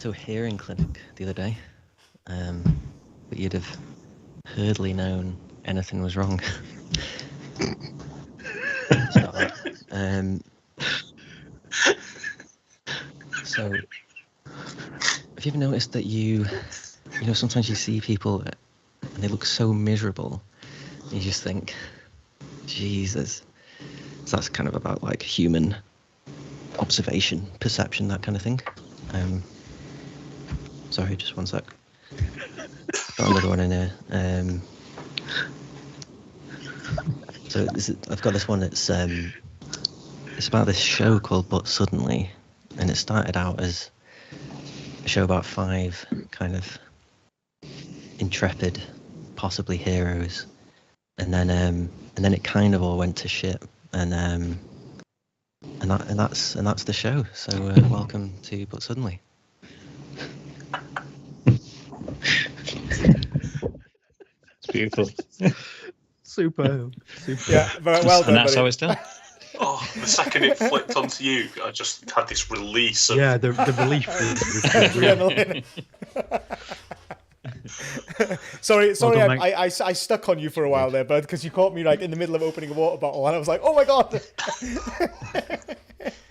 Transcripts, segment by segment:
To a hearing clinic the other day, but you'd have hardly known anything was wrong. So, have you ever noticed that you know, sometimes you see people and they look so miserable, and you just think, Jesus. So that's kind of about like human observation, perception, that kind of thing. Sorry, just one sec. Got another one in here. So I've got this one that's it's about this show called But Suddenly, and it started out as a show about 5 kind of intrepid, possibly heroes, and then it kind of all went to shit, and that's the show. So welcome to But Suddenly. It's beautiful. Super. Yeah, very well done. And that's buddy. how it's done. Oh, the second it flipped onto you, I just had this release of... Yeah, the relief. Sorry, Well done, I stuck on you for a while there, bud, because you caught me like in the middle of opening a water bottle, and I was like, oh my god.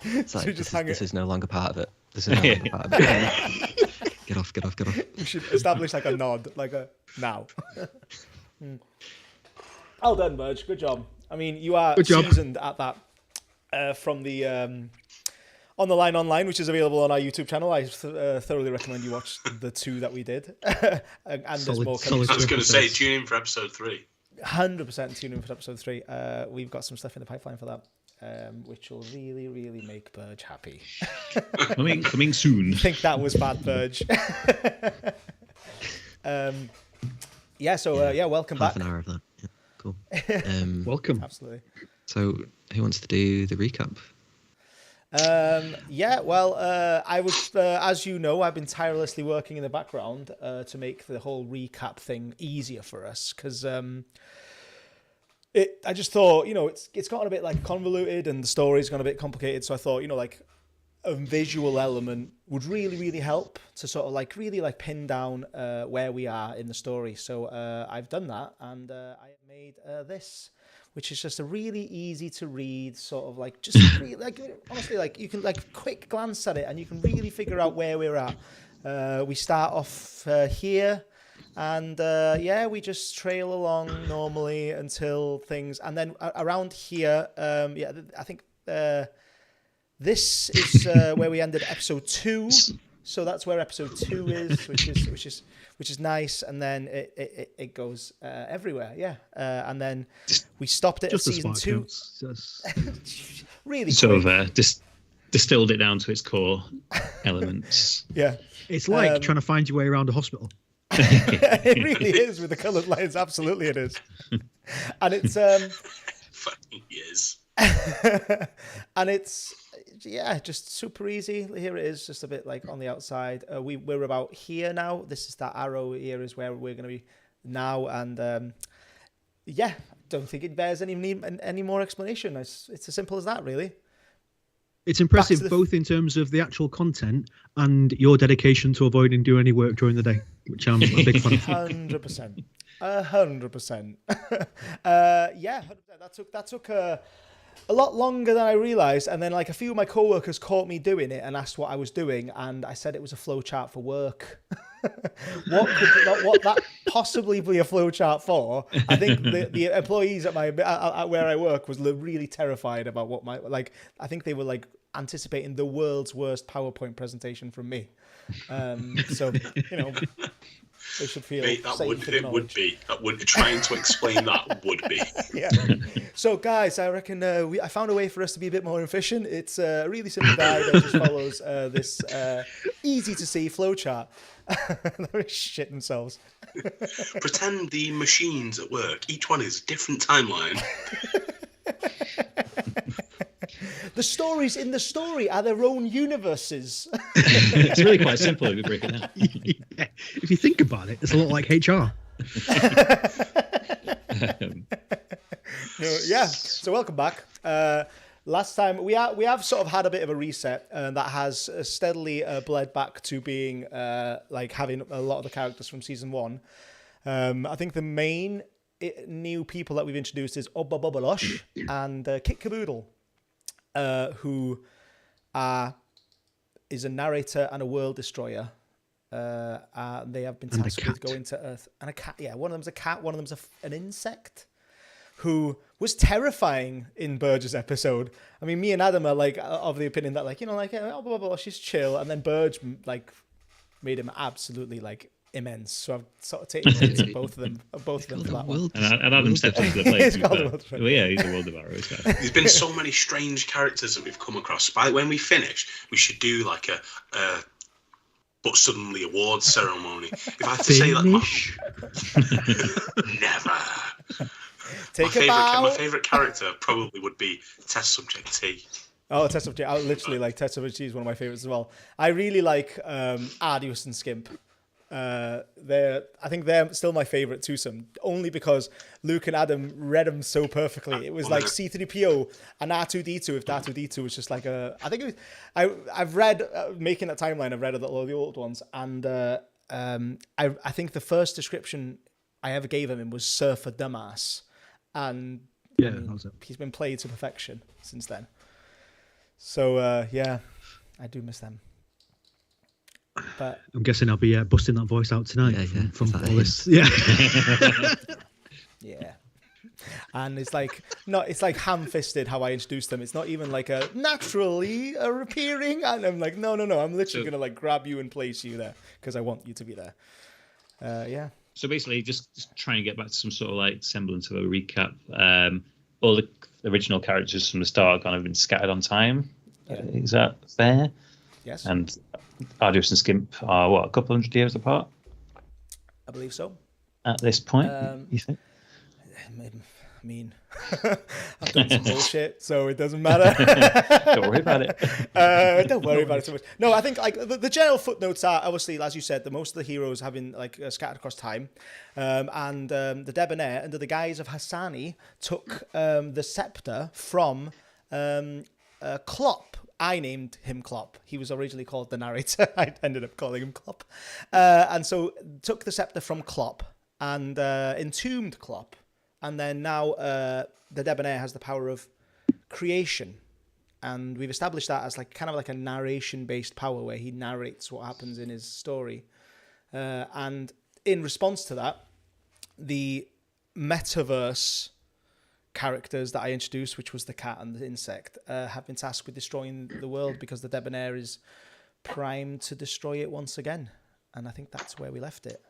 It's like, So this is no longer part of it. This is no longer part of it. Get off. We should establish like a nod, like a now. Well done, Burge. Good job. I mean, you are seasoned at that from the On the Line Online, which is available on our YouTube channel. I thoroughly recommend you watch the 2 that we did. And there's more coming. I was going to say, tune in for episode 3. 100% tune in for episode 3. We've got some stuff in the pipeline for that, which will really, really make Burge happy. Coming soon. I think that was bad, Burge. Welcome back. Half an hour of that. Yeah, cool. Welcome. Absolutely. So, who wants to do the recap? I was, as you know, I've been tirelessly working in the background to make the whole recap thing easier for us, because I just thought, it's gotten a bit like convoluted and the story's gone a bit complicated. So I thought, like a visual element would really, really help to sort of like really like pin down where we are in the story. So I've done that, and I made this, which is just a really easy to read sort of like, just really, like, honestly, like you can like quick glance at it and you can really figure out where we're at. We start off here, and we just trail along normally until things, and then around here, I think this is where we ended episode 2. So that's where episode 2 is, which is nice, and then it goes everywhere, and then we stopped it at season 2. Really, sort of distilled it down to its core elements. Yeah, it's like trying to find your way around a hospital. It really is with the coloured lines. Absolutely, it is, and it's Fucking yes. and it's just super easy. Here it is, just a bit like on the outside. We're about here now. This is that arrow here is where we're going to be now, and don't think it bears any more explanation. It's as simple as that, really. It's impressive both in terms of the actual content and your dedication to avoiding doing any work during the day, which I'm a big fan of. 100%. 100%. 100%. That took a lot longer than I realised, and then like a few of my co-workers caught me doing it and asked what I was doing, and I said it was a flowchart for work. What that possibly be a flowchart for? I think the employees at where I work was really terrified about what I think they were like anticipating the world's worst PowerPoint presentation from me. So they should feel Mate, trying to explain that would be. Yeah. So guys, I reckon I found a way for us to be a bit more efficient. It's a really simple guide that just follows this easy to see flowchart. They're shit themselves. Pretend the machines at work, each one is a different timeline. The stories in the story are their own universes. It's really quite simple if you break it down. Yeah. If you think about it, it's a lot like HR. Yeah. So welcome back. Last time we have sort of had a bit of a reset, and that has steadily bled back to being like having a lot of the characters from season 1. I think the main new people that we've introduced is Obba Bobolosh and Kit Caboodle, who is a narrator and a world destroyer. They have been tasked with going to Earth. And a cat, yeah, one of them's a cat, one of them's an insect, who was terrifying in Burge's episode. I mean, me and Adam are like of the opinion that, like, you know, like, oh, blah, blah, blah, she's chill, and then Burge like made him absolutely like immense. So I've sort of taken notes of both of them for that one. And Adam stepped into the plate. Well, yeah, he's a world devourer. There's been so many strange characters that we've come across. By when we finish, we should do like a but suddenly awards ceremony. If I had to say that, never. My favourite character probably would be Test Subject T. Oh, Test Subject! I literally like Test Subject T is one of my favourites as well. I really like Ardius and Skimp. I think they're still my favourite twosome, only because Luke and Adam read them so perfectly. It was like C-3PO and R2-D2. If R2-D2 was just like a, I think it was. I've read making that timeline. I've read a lot of the old ones, and I think the first description I ever gave him was Surfer Dumbass, and yeah, I mean, he's been played to perfection since then. So yeah, I do miss them. But I'm guessing I'll be busting that voice out tonight from all this. Yeah. Yeah. And it's like ham-fisted how I introduced them. It's not even like a naturally appearing, and I'm like, no. I'm literally gonna like grab you and place you there because I want you to be there. Yeah. So basically, just try and get back to some sort of like semblance of a recap. All the original characters from the start kind of been scattered on time. Yeah. Is that fair? Yes. And Ardius and Skimp are a couple hundred years apart? I believe so. At this point, you think? I mean, I've done some bullshit, so it doesn't matter. Don't worry about it. Don't worry about it too much. No, I think like the general footnotes are obviously, as you said, the most of the heroes have been like scattered across time, and the Debonair, under the guise of Hassani, took the scepter from Klopp. I named him Klopp. He was originally called the narrator. I ended up calling him Klopp, and so took the scepter from Klopp and entombed Klopp. And then now the Debonair has the power of creation. And we've established that as like kind of like a narration-based power where he narrates what happens in his story. And in response to that, the metaverse characters that I introduced, which was the cat and the insect, have been tasked with destroying the world because the Debonair is primed to destroy it once again. And I think that's where we left it.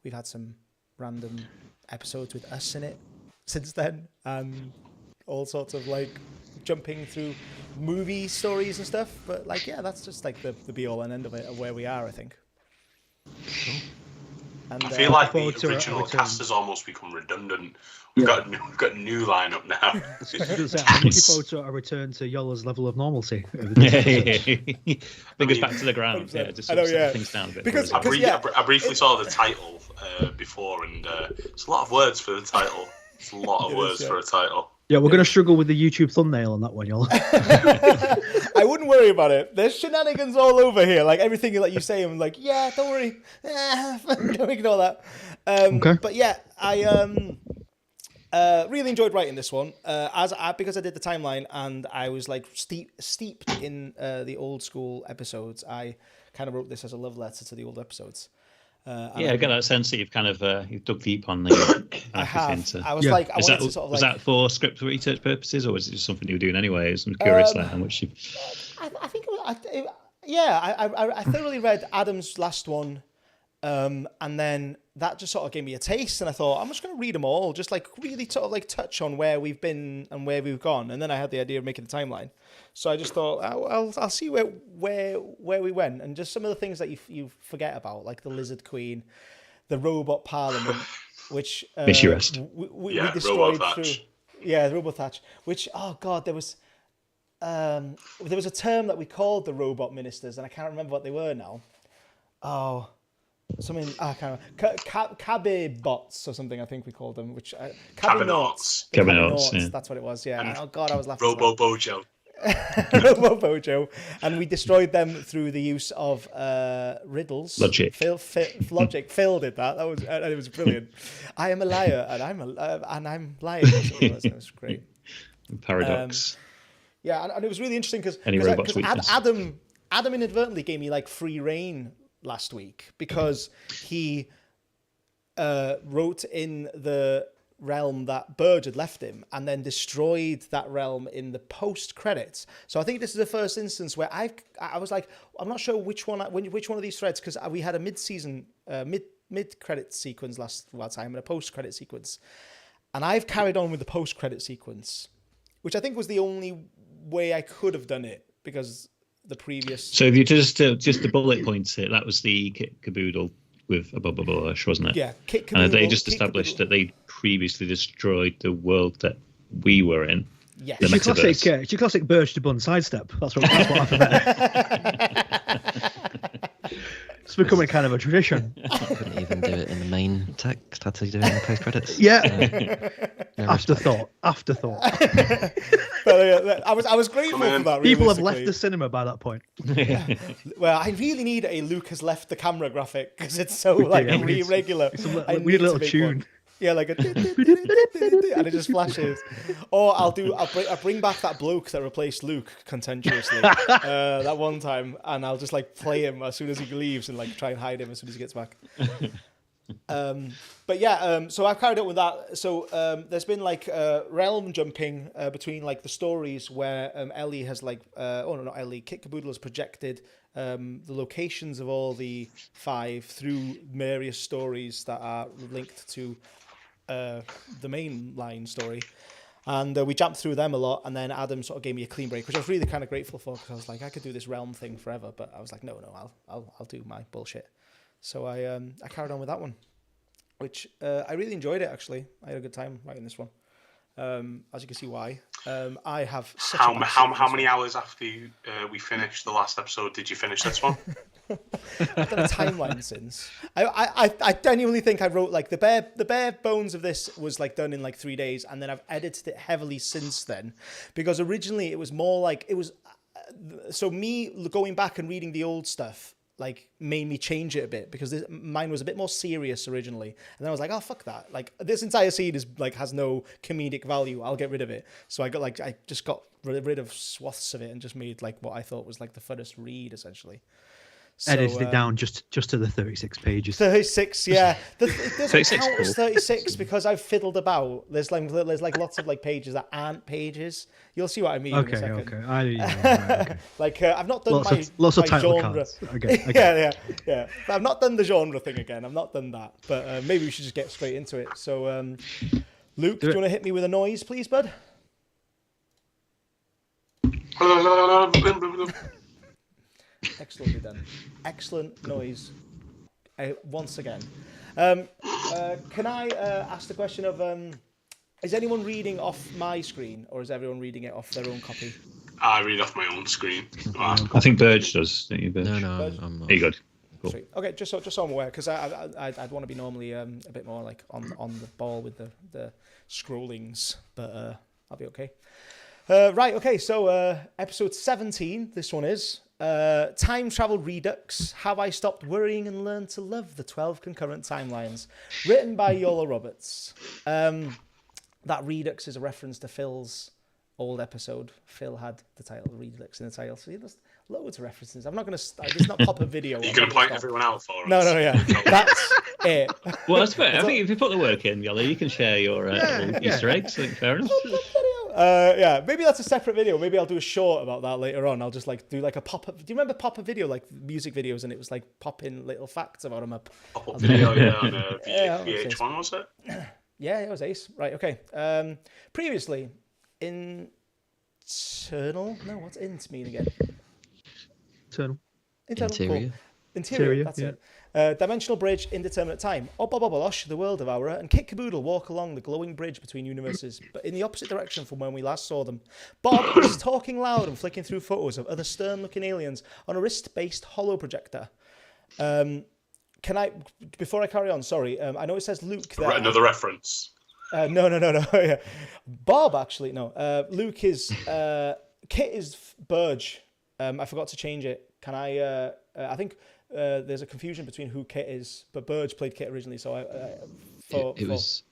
We've had some random episodes with us in it since then, and all sorts of like jumping through movie stories and stuff, but like, yeah, that's just like the be all and end of it, of where we are, I think. Cool. And, I feel like the original cast has almost become redundant. We've got a new lineup now. I'm looking forward to a return to Yola's level of normalcy. Fingers back to the ground. Yeah, just settle things down a bit. Because I briefly saw the title before, and it's a lot of words for the title. It's a lot of words for a title. Yeah, we're going to struggle with the YouTube thumbnail on that one, Yola. I wouldn't worry about it. There's shenanigans all over here. Like everything that you say, I'm like, yeah, don't worry. Don't ignore that. Okay. But yeah, I really enjoyed writing this one because I did the timeline and I was like steeped in the old school episodes. I kind of wrote this as a love letter to the old episodes. I get that sense that you've kind of you've dug deep on the. I have. I was like, I wanted to sort of was that for script research purposes, or was it just something you were doing anyway? I'm curious, on which you. I think I thoroughly read Adam's last one. And then that just sort of gave me a taste, and I thought I'm just going to read them all, just like really sort of like touch on where we've been and where we've gone. And then I had the idea of making the timeline, so I just thought I'll see where we went, and just some of the things that you forget about, like the Lizard Queen, the Robot Parliament, which we destroyed through. Yeah, the Robot Thatch. Which, oh god, there was. there was a term that we called the robot ministers, and I can't remember what they were now. Oh, something I can't remember. Cabe bots or something. I think we called them. Which Cabinauts. Cabinauts, yeah. That's what it was. Yeah. And, oh God, I was laughing. Robo Bojo. Robo Bojo, and we destroyed them through the use of riddles. Logic. Logic. Phil did that. And it was brilliant. I am a liar, and I'm lying. It was great. Paradox. Yeah, and it was really interesting because Adam inadvertently gave me like free reign last week because he wrote in the realm that Burge had left him and then destroyed that realm in the post credits. So I think this is the first instance where I was like, I'm not sure which one of these threads, because we had a mid-season mid credit sequence last time and a post credit sequence, and I've carried on with the post credit sequence, which I think was the only way I could have done it because the previous. So if you just the bullet points it, that was the caboodle with a bubble bush, wasn't it? Yeah, and they just established that they previously destroyed the world that we were in. Yes. It's your classic Burge to Bunn sidestep. That's what happened there. It's becoming kind of a tradition. Couldn't even do it in the main text. Had to do it in the post credits. Yeah. Afterthought. But I was grateful for that. People have left the cinema by that point. Well, I really need a Luke has left the camera graphic because it's so really irregular. We need a little tune. One. Yeah, like a and it just flashes. Or I'll bring back that bloke that replaced Luke contentiously that one time, and I'll just like play him as soon as he leaves and like try and hide him as soon as he gets back. But yeah, so I've carried on with that. So there's been like realm jumping between like the stories where Ellie has like not Ellie, Kit Caboodle has projected the locations of all the 5 through various stories that are linked to the main line story, and we jumped through them a lot, and then Adam sort of gave me a clean break, which I was really kind of grateful for, because I was like, I could do this realm thing forever, but I was like, no, I'll do my bullshit. So I carried on with that one, which I really enjoyed it. Actually, I had a good time writing this one. As you can see why. I have such how many hours after we finished the last episode did you finish this one? I've done a timeline since. I genuinely think I wrote like the bare bones of this was like done in like 3 days, and then I've edited it heavily since then, because originally it was more like it was. So me going back and reading the old stuff like made me change it a bit, because mine was a bit more serious originally, and then I was like, oh fuck that, like this entire scene is like has no comedic value, I'll get rid of it. So I just got rid of swaths of it and just made like what I thought was like the funnest read essentially. So, edited it down just to the 36 pages. 36, yeah. It doesn't count as 36 because I've fiddled about. There's like lots of like pages that aren't pages. You'll see what I mean in a second. Okay. Like I've not done lots of title genre. cards. Okay. Yeah. I've not done the genre thing again. I've not done that. But maybe we should just get straight into it. So, Luke, do you want to hit me with a noise, please, bud? Excellently done. Excellent noise. Once again. Can I ask the question of, is anyone reading off my screen, or is everyone reading it off their own copy? I read off my own screen. I think Burge does, don't you, Burge? No, I'm not. Are you good? Cool. Sweet. Okay, just so I'm aware, because I'd want to be normally a bit more like on the ball with the scrollings, but I'll be okay. Right, okay, so episode 17, this one is Time Travel Redux, How I Stopped Worrying and Learned to Love the 12 Concurrent Timelines, written by Iolo Roberts. That Redux is a reference to Phil's old episode. Phil had the title Redux in the title, so there's loads of references. I'm not going to, it's not pop a video. You're going to point everyone out for us? No, yeah, that's it. Well, that's fair. I think if you put the work in, Yoli, you can share your Easter eggs. I think fair enough. Yeah, maybe that's a separate video. Maybe I'll do a short about that later on. I'll just like do like a pop-up. Do you remember pop-up video, like music videos, and it was like popping little facts about them up? Pop-up video, on VH1, was it? Yeah, it was ace. Right, okay. Previously, internal. No, what's int mean again? Internal. Internal. Interior. Cool. Interior. That's it. Dimensional bridge, indeterminate time. Obobobolosh, the world devourer, and Kit Caboodle walk along the glowing bridge between universes, but in the opposite direction from when we last saw them. Bob is talking loud and flicking through photos of other stern-looking aliens on a wrist-based holo projector. Can I, before I carry on, sorry, I know it says Luke there. Another reference. No. Yeah. Bob, actually, no. Luke is, Kit is Burge. I forgot to change it. Can I think there's a confusion between who Kit is, but Burge played Kit originally, so it was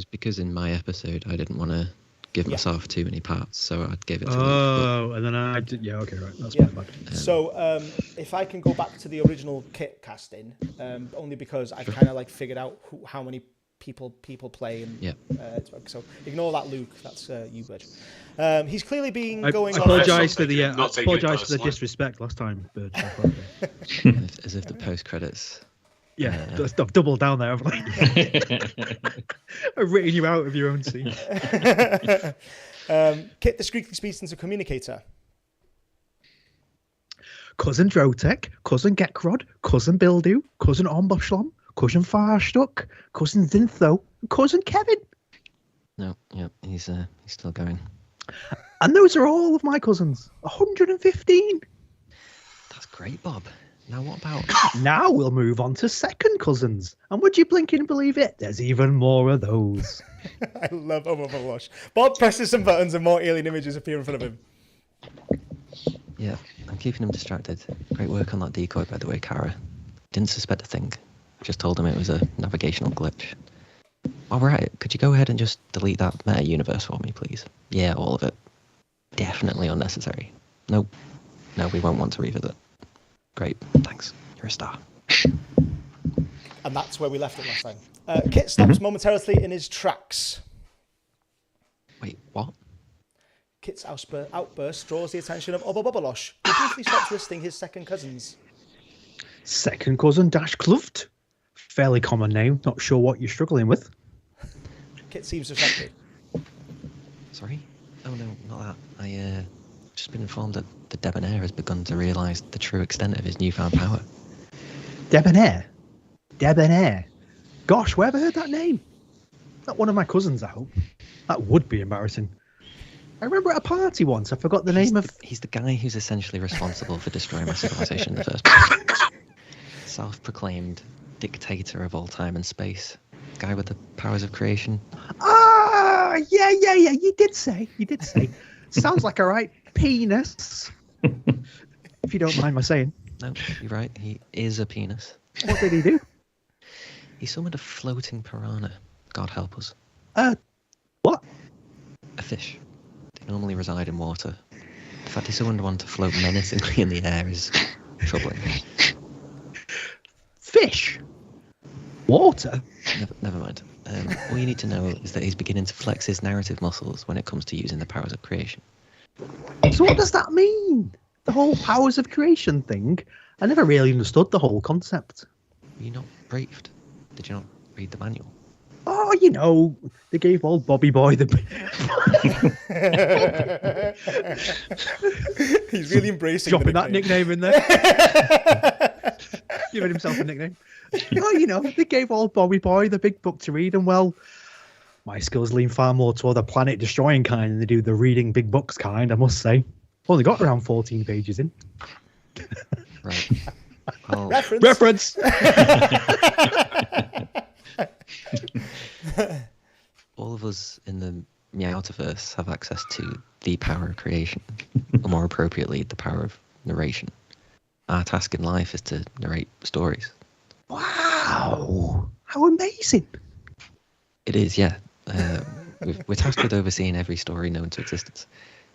because in my episode I didn't want to give myself too many parts, so I gave it to Luke. Oh, and then I did. Yeah, okay, right. That's my bad. So if I can go back to the original Kit casting, only because I kind of like figured out how many people play, and so ignore that, Luke. That's you, Burge. He's clearly been going. I apologise for the disrespect last time, Burge. As if the post credits. Yeah, I've doubled down there, haven't I? I've written you out of your own scene. Kit the Screekly Speedster Communicator. Cousin Drotek, Cousin Gekrod, Cousin Bildu, Cousin Omboshlam, Cousin Farstuck, Cousin Zintho, and Cousin Kevin. No, he's still going. And those are all of my cousins. 115. That's great, Bob. Now what about... Now we'll move on to second cousins. And would you blink and believe it? There's even more of those. I love Overwatch. Bob presses some buttons and more alien images appear in front of him. Yeah, I'm keeping him distracted. Great work on that decoy, by the way, Kara. Didn't suspect a thing. Just told him it was a navigational glitch. All right, could you go ahead and just delete that meta-universe for me, please? Yeah, all of it. Definitely unnecessary. Nope. No, we won't want to revisit. Great, thanks. You're a star. And that's where we left it last time. Kit stops momentarily in his tracks. Wait, what? Kit's outburst draws the attention of Obobobolosh, who briefly stops listing his second cousins. Second cousin Dash Cluft. Fairly common name. Not sure what you're struggling with. Kit seems affected. Sorry? Oh no, not that. I just been informed that the Debonair has begun to realise the true extent of his newfound power. Debonair? Debonair? Gosh, where have I heard that name? Not one of my cousins, I hope. That would be embarrassing. I remember at a party once, I forgot the name of... He's the guy who's essentially responsible for destroying my civilization in the first place. Self-proclaimed dictator of all time and space. Guy with the powers of creation. Ah, yeah. You did say. Sounds like a right penis. If you don't mind my saying. No, you're right. He is a penis. What did he do? He summoned a floating piranha. God help us. What? A fish. They normally reside in water. The fact he summoned one to float menacingly in the air is troubling. Fish? Water? Never mind. All you need to know is that he's beginning to flex his narrative muscles when it comes to using the powers of creation. So what does that mean? The whole powers of creation thing? I never really understood the whole concept. Were you not briefed? Did you not read the manual? Oh, they gave old Bobby Boy the... He's really embracing dropping that nickname in there. Giving himself a nickname. They gave old Bobby Boy the big book to read, and well, my skills lean far more toward the planet-destroying kind than they do the reading big books kind, I must say. Only got around 14 pages in. Right. Well, Reference! All of us in the Meowtiverse have access to the power of creation, or more appropriately, the power of narration. Our task in life is to narrate stories. Wow! How amazing! It is, yeah. We're tasked with overseeing every story known to existence.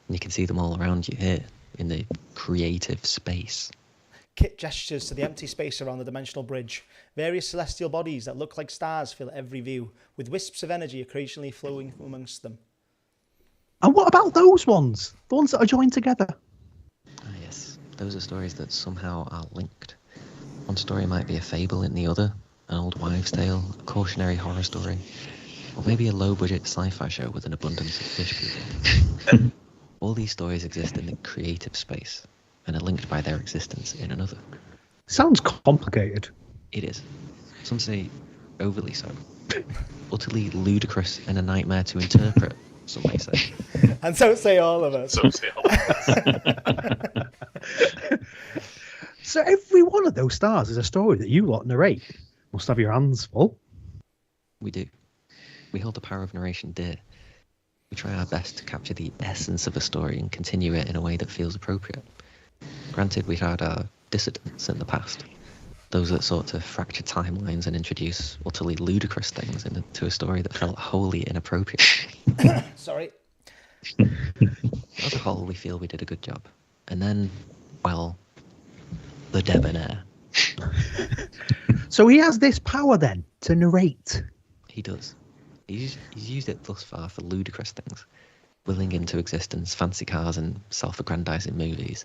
And you can see them all around you here, in the creative space. Kit gestures to the empty space around the dimensional bridge. Various celestial bodies that look like stars fill every view, with wisps of energy occasionally flowing amongst them. And what about those ones? The ones that are joined together? Ah, yes. Those are stories that somehow are linked. One story might be a fable in the other, an old wives' tale, a cautionary horror story, or maybe a low-budget sci-fi show with an abundance of fish people. All these stories exist in the creative space, and are linked by their existence in another. Sounds complicated. It is. Some say overly so. Utterly ludicrous and a nightmare to interpret, some may say. And so say all of us. So say all of us. So every one of those stars is a story that you lot narrate. Must have your hands full. We do. We hold the power of narration dear. We try our best to capture the essence of a story and continue it in a way that feels appropriate. Granted, we've had our dissidents in the past. Those that sought to fracture timelines and introduce utterly ludicrous things into a story that felt wholly inappropriate. Sorry. As a whole, we feel we did a good job. And then, well, the debonair. So he has this power then to narrate. He does. He's used it thus far for ludicrous things, willing into existence fancy cars and self-aggrandizing movies.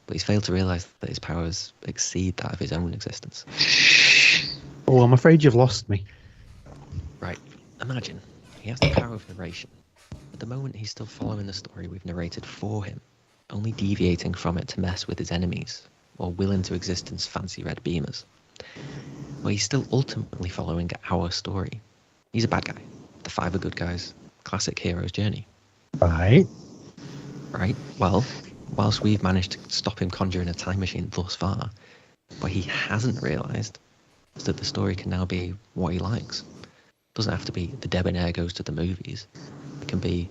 But he's failed to realise that his powers exceed that of his own existence. Oh, I'm afraid you've lost me. Right. Imagine, he has the power of narration. At the moment, he's still following the story we've narrated for him, only deviating from it to mess with his enemies, or will into existence fancy red beamers. But he's still ultimately following our story. He's a bad guy. The five are good guys. Classic hero's journey. Right. Right? Well, whilst we've managed to stop him conjuring a time machine thus far, what he hasn't realised is that the story can now be what he likes. Doesn't have to be the debonair goes to the movies. It can be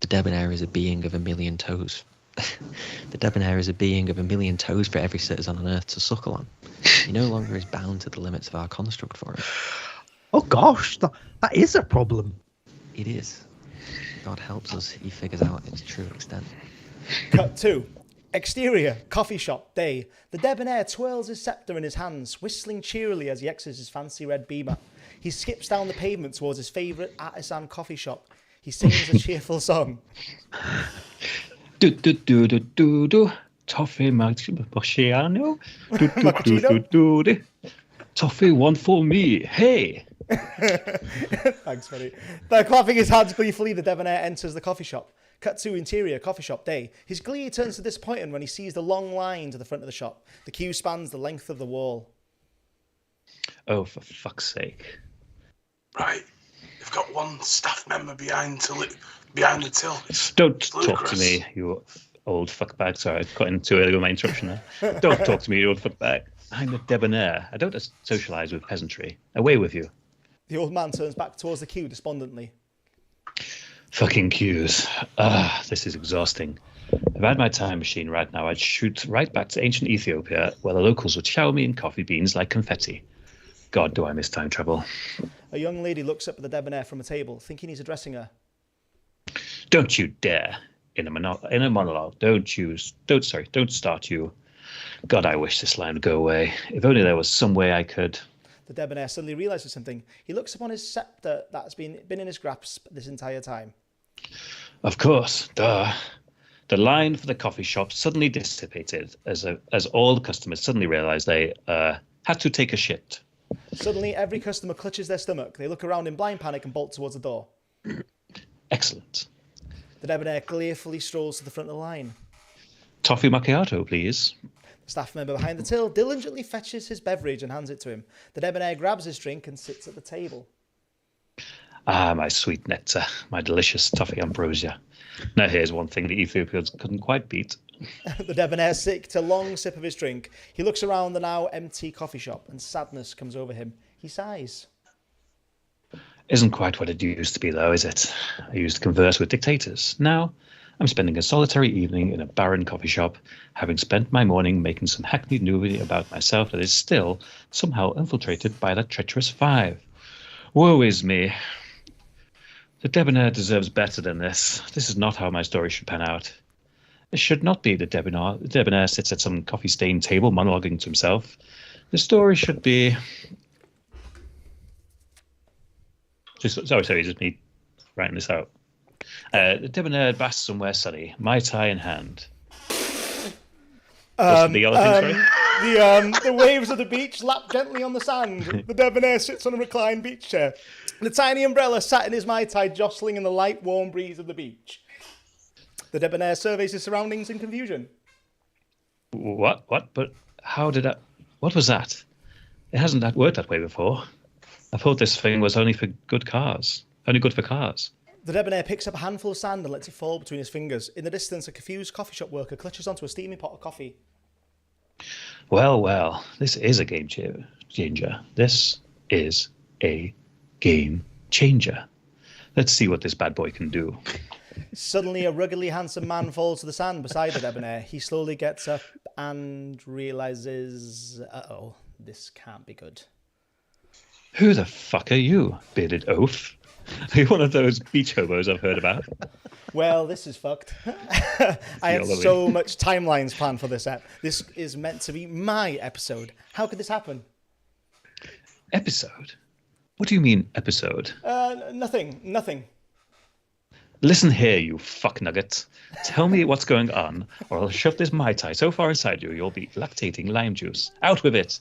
the debonair is a being of a million toes. The debonair is a being of a million toes for every citizen on Earth to suckle on. He no longer is bound to the limits of our construct for him. Oh gosh, that is a problem. It is. God helps us, he figures out its true extent. Cut 2. Exterior, coffee shop, day. The debonair twirls his sceptre in his hands, whistling cheerily as he exits his fancy red beamer. He skips down the pavement towards his favourite artisan coffee shop. He sings a cheerful song. Do do do do do do. Toffee macchiato. Do do do do do do. Toffee one for me. Hey. Thanks, buddy. They're clapping his hands gleefully. The debonair enters the coffee shop. Cut to interior, coffee shop, day. His glee turns to disappointment when he sees the long line to the front of the shop. The queue spans the length of the wall. Oh, for fuck's sake. Right. You've got one staff member behind the till. Don't It's talk to ludicrous. me, you old fuckbag. Sorry, I got in too early with my interruption there. Don't talk to me, you old fuckbag. I'm a debonair. I don't socialise with peasantry. Away with you. The old man turns back towards the queue despondently. Fucking queues. This is exhausting. If I had my time machine right now, I'd shoot right back to ancient Ethiopia, where the locals would shower me in coffee beans like confetti. God, do I miss time travel. A young lady looks up at the debonair from a table, thinking he's addressing her. Don't you dare. In a monologue. Don't start you. God, I wish this line would go away. If only there was some way I could. The debonair suddenly realises something. He looks upon his sceptre that's been in his grasp this entire time. Of course, duh. The line for the coffee shop suddenly dissipated as all the customers suddenly realised they had to take a shit. Suddenly, every customer clutches their stomach. They look around in blind panic and bolt towards the door. Excellent. The debonair gleefully strolls to the front of the line. Toffee macchiato, please. The staff member behind the till diligently fetches his beverage and hands it to him. The debonair grabs his drink and sits at the table. Ah, my sweet nectar, my delicious toffee ambrosia. Now here's one thing the Ethiopians couldn't quite beat. The debonair takes a long sip of his drink. He looks around the now empty coffee shop and sadness comes over him. He sighs. Isn't quite what it used to be, though, is it? I used to converse with dictators. Now, I'm spending a solitary evening in a barren coffee shop, having spent my morning making some hackneyed movie about myself that is still somehow infiltrated by that treacherous five. Woe is me. The debonair deserves better than this. This is not how my story should pan out. It should not be the debonair sits at some coffee-stained table monologuing to himself. The story should be... Sorry, just me writing this out. The debonair basks somewhere sunny, Mai Tai in hand. The other thing, sorry? The waves of the beach lap gently on the sand. The debonair sits on a reclined beach chair. The tiny umbrella sat in his Mai Tai jostling in the light, warm breeze of the beach. The debonair surveys his surroundings in confusion. What? But how did I... What was that? It hasn't worked that way before. I thought this thing was only for good cars. Only good for cars. The debonair picks up a handful of sand and lets it fall between his fingers. In the distance, a confused coffee shop worker clutches onto a steaming pot of coffee. Well, this is a game changer. This is a game changer. Let's see what this bad boy can do. Suddenly, a ruggedly handsome man falls to the sand beside the debonair. He slowly gets up and realizes, uh-oh, this can't be good. Who the fuck are you, bearded oaf? Are you one of those beach hobos I've heard about? Well, this is fucked. I had so much timelines planned for this app. This is meant to be my episode. How could this happen? Episode? What do you mean, episode? Nothing. Listen here, you fuck nugget. Tell me what's going on, or I'll shove this Mai Tai so far inside you, you'll be lactating lime juice. Out with it.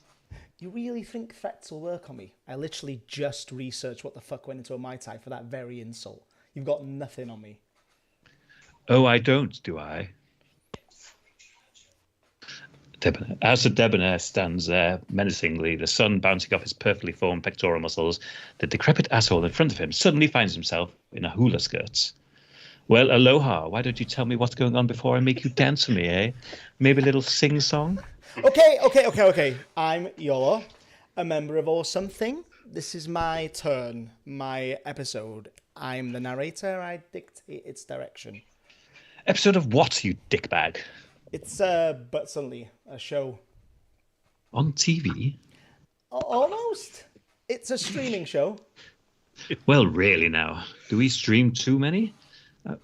You really think threats will work on me? I literally just researched what the fuck went into a Mai Tai for that very insult. You've got nothing on me. Oh, I don't, do I? Debonair. As the debonair stands there menacingly, the sun bouncing off his perfectly formed pectoral muscles, the decrepit asshole in front of him suddenly finds himself in a hula skirt. Well, aloha, why don't you tell me what's going on before I make you dance for me, eh? Maybe a little sing-song? Okay. I'm Iolo, a member of Or Something. This is my turn, my episode. I'm the narrator. I dictate its direction. Episode of what, you dickbag? It's But Suddenly, a show. On TV? Almost. It's a streaming show. Well, really now. Do we stream too many?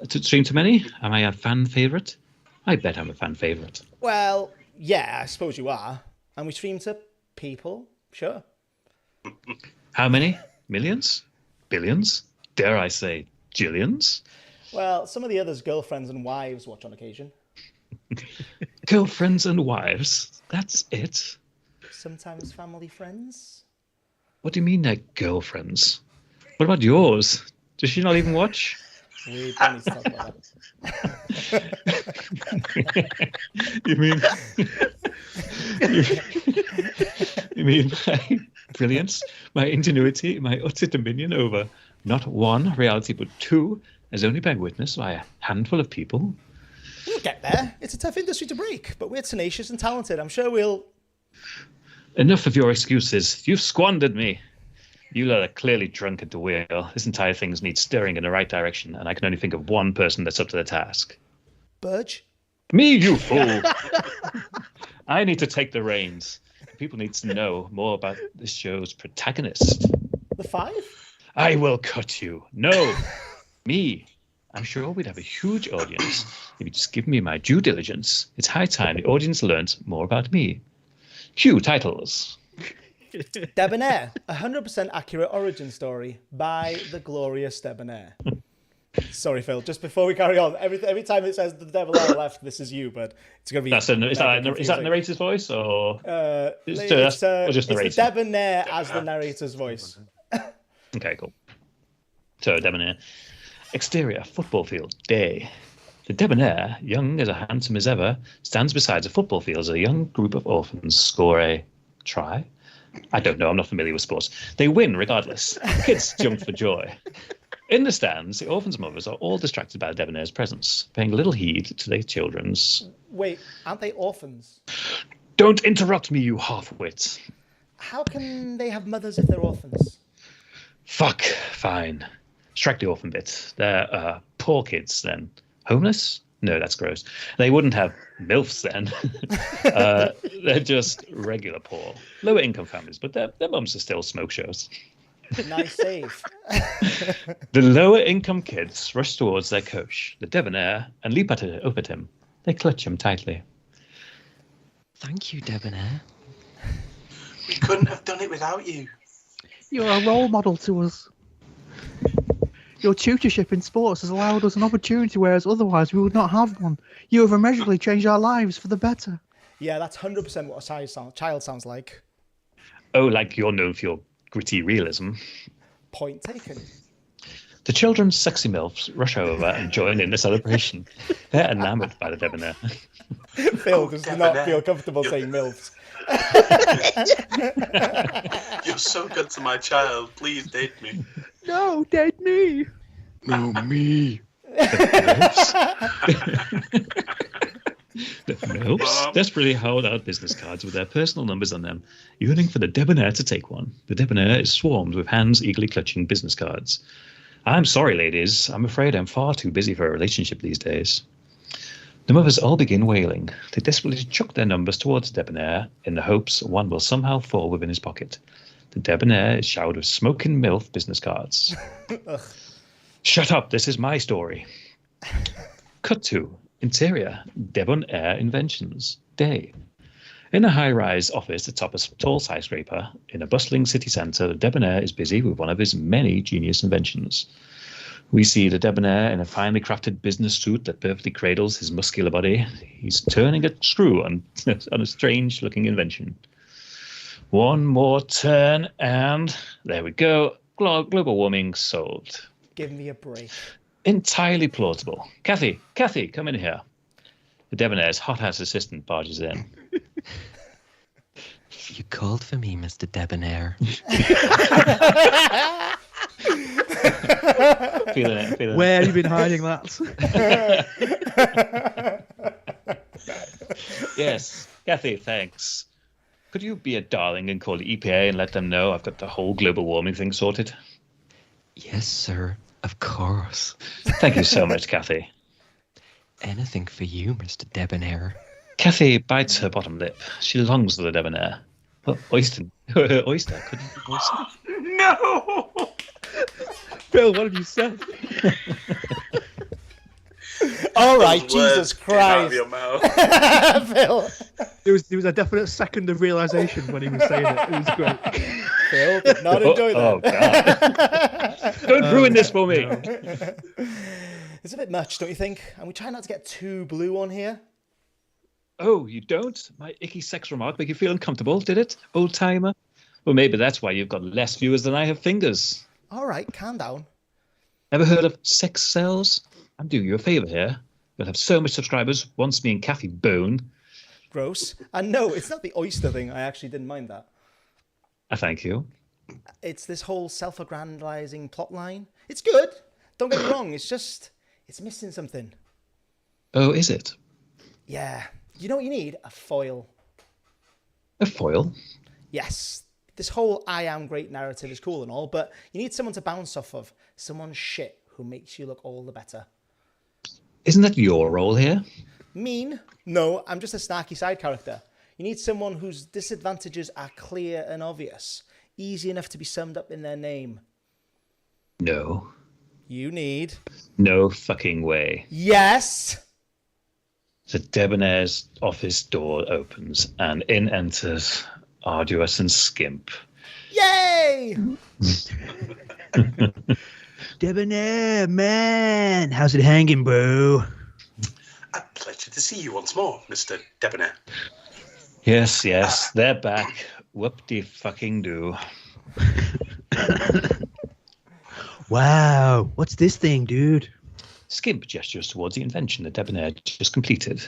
Stream too many? Am I a fan favourite? I bet I'm a fan favourite. Well, yeah, I suppose you are. And we stream to people, sure. How many? Millions? Billions? Dare I say, jillions? Well, some of the others' girlfriends and wives watch on occasion. Girlfriends and wives? That's it? Sometimes family friends. What do you mean they're girlfriends? What about yours? Does she not even watch? We don't need to talk about that. You mean my brilliance, my ingenuity, my utter dominion over not one reality but two, as only bear witness by a handful of people? We'll get there. It's a tough industry to break, but we're tenacious and talented. I'm sure we'll... Enough of your excuses. You've squandered me. You lot are clearly drunk at the wheel. This entire thing needs steering in the right direction, and I can only think of one person that's up to the task. Burge? Me, you fool! I need to take the reins. People need to know more about this show's protagonist. The Five? I will cut you. No, me. I'm sure we'd have a huge audience if you just give me my due diligence. It's high time the audience learns more about me. Cue titles. Debonair, 100% accurate origin story by the glorious Debonair. Sorry, Phil. Just before we carry on, every time it says the Debonair left, this is you, but it's going to be. Is that narrator's voice or? It's just narrator? It's the Debonair as the narrator's voice. Okay, cool. So Debonair, exterior football field day. The debonair, young as a handsome as ever, stands beside a football field as a young group of orphans score a try. I don't know, I'm not familiar with sports. They win regardless. The kids jump for joy. In the stands, the orphans' mothers are all distracted by the debonair's presence, paying little heed to their children's... Wait, aren't they orphans? Don't interrupt me, you half-wit. How can they have mothers if they're orphans? Fuck, fine. Strike the orphan bit. They're poor kids, then. Homeless? No, that's gross. They wouldn't have MILFs then. They're just regular poor. Lower income families, but their mums are still smoke shows. Nice save. The lower income kids rush towards their coach, the debonair, and leap up at him. They clutch him tightly. Thank you, debonair. We couldn't have done it without you. You're a role model to us. Your tutorship in sports has allowed us an opportunity, whereas otherwise we would not have one. You have immeasurably changed our lives for the better. Yeah, that's 100% what a child sounds like. Oh, like you're known for your gritty realism. Point taken. The children's sexy MILFs rush over and join in the celebration. They're enamoured by the debonair. Phil does not feel comfortable saying MILFs. You're so good to my child. Please date me. No, date me. No, me. The Helps desperately hold out business cards with their personal numbers on them, yearning for the debonair to take one. The debonair is swarmed with hands eagerly clutching business cards. I'm sorry, ladies. I'm afraid I'm far too busy for a relationship these days. The mothers all begin wailing. They desperately chuck their numbers towards the debonair in the hopes one will somehow fall within his pocket. The debonair is showered with smoking MILF business cards. Shut up, this is my story. Cut to interior, debonair inventions, day. In a high-rise office atop a tall skyscraper in a bustling city centre, the debonair is busy with one of his many genius inventions. We see the debonair in a finely crafted business suit that perfectly cradles his muscular body. He's turning a screw on a strange-looking invention. One more turn, and there we go. Global warming solved. Give me a break. Entirely plausible. Kathy, come in here. The debonair's hot-ass assistant barges in. You called for me, Mr. Debonair. Feeling it. Where have you been hiding that? Yes, Kathy, thanks. Could you be a darling and call the EPA and let them know I've got the whole global warming thing sorted? Yes, sir. Of course. Thank you so much, Kathy. Anything for you, Mr. Debonair. Kathy bites her bottom lip. She longs for the debonair. Oh, oyster. Oyster. Couldn't be oyster. No! Bill, what have you said? All right, Those Jesus words came out of Christ. your mouth. Phil. There was a definite second of realization when he was saying it. It was great. Phil did not enjoy that. Oh, God. Don't ruin this for me. No. It's a bit much, don't you think? And we try not to get too blue on here. Oh, you don't? My icky sex remark make you feel uncomfortable, did it, old timer? Well, maybe that's why you've got less viewers than I have fingers. All right, calm down. Ever heard of sex cells? I'm doing you a favour here. You'll have so much subscribers once me and Kathy bone. Gross. And no, it's not the oyster thing. I actually didn't mind that. I thank you. It's this whole self-aggrandizing plot line. It's good. Don't get me wrong. It's just, it's missing something. Oh, is it? Yeah. You know what you need? A foil. A foil? Yes. This whole I am great narrative is cool and all, but you need someone to bounce off of. Someone shit who makes you look all the better. Isn't that your role here? Mean? No, I'm just a snarky side character. You need someone whose disadvantages are clear and obvious. Easy enough to be summed up in their name. No. You need... No fucking way. Yes! The debonair's office door opens and in enters Arduous and Skimp. Yay! Debonair, man. How's it hanging, bro? A pleasure to see you once more, Mr. Debonair. Yes, they're back. Whoop-de-fucking-do. Wow, what's this thing, dude? Skimp gestures towards the invention the debonair just completed.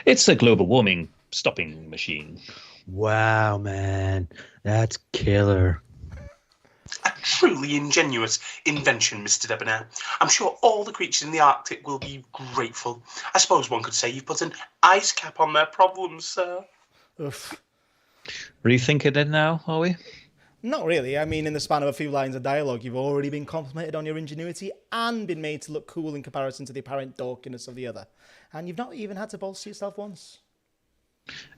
It's a global warming stopping machine. Wow, man. That's killer. A truly ingenious invention, Mr. Debonair. I'm sure all the creatures in the Arctic will be grateful. I suppose one could say you've put an ice cap on their problems, sir. Oof. Rethinking it now, are we? Not really. I mean, in the span of a few lines of dialogue, you've already been complimented on your ingenuity and been made to look cool in comparison to the apparent dorkiness of the other. And you've not even had to bolster yourself once.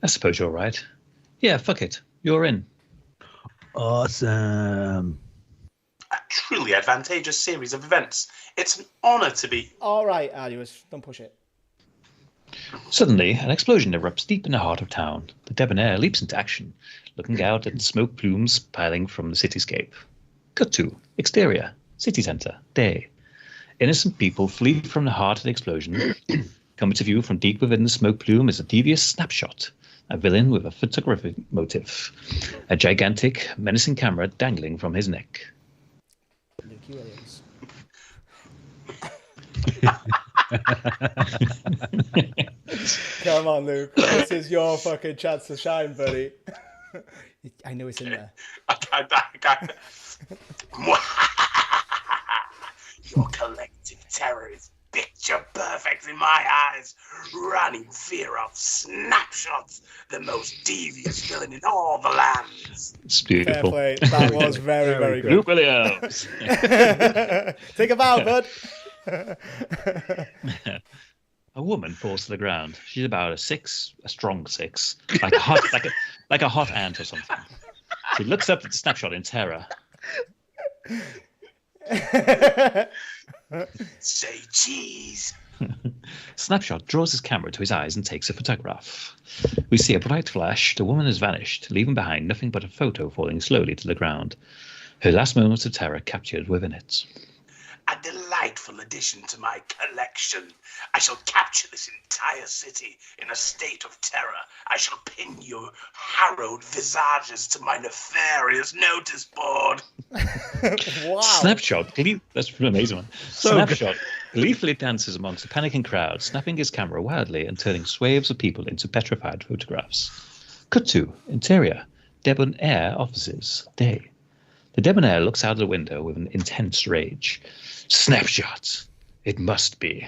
I suppose you're right. Yeah, fuck it. You're in. Awesome. A truly advantageous series of events. It's an honour to be... All right, Arduous, don't push it. Suddenly, an explosion erupts deep in the heart of town. The debonair leaps into action, looking out at the smoke plumes piling from the cityscape. Cut to exterior, city centre, day. Innocent people flee from the heart of the explosion. Coming to view from deep within the smoke plume is a devious snapshot. A villain with a photographic motive. A gigantic, menacing camera dangling from his neck. Lukey Williams. Come on, Luke. This is your fucking chance to shine, buddy. I know it's in there. I can't. Your collective terror is picture perfect in my eyes, running fear of Snapshots, the most devious villain in all the lands. It's Fair beautiful. play. That was very, very good. Luke Williams. Take a bow, bud. A woman falls to the ground. She's about a strong 6, like a hot ant or something. She looks up at the Snapshot in terror. Say cheese. Snapshot draws his camera to his eyes and takes a photograph. We see a bright flash. The woman has vanished, leaving behind nothing but a photo falling slowly to the ground. Her last moments of terror captured within it. A delightful addition to my collection. I shall capture this entire city in a state of terror. I shall pin your harrowed visages to my nefarious notice board. Wow. Snapshot, that's an amazing one. Snapshot gleefully dances amongst the panicking crowd, snapping his camera wildly and turning swaths of people into petrified photographs. Cut to interior, Debonair offices, day. The Debonair looks out of the window with an intense rage. Snapshot, it must be.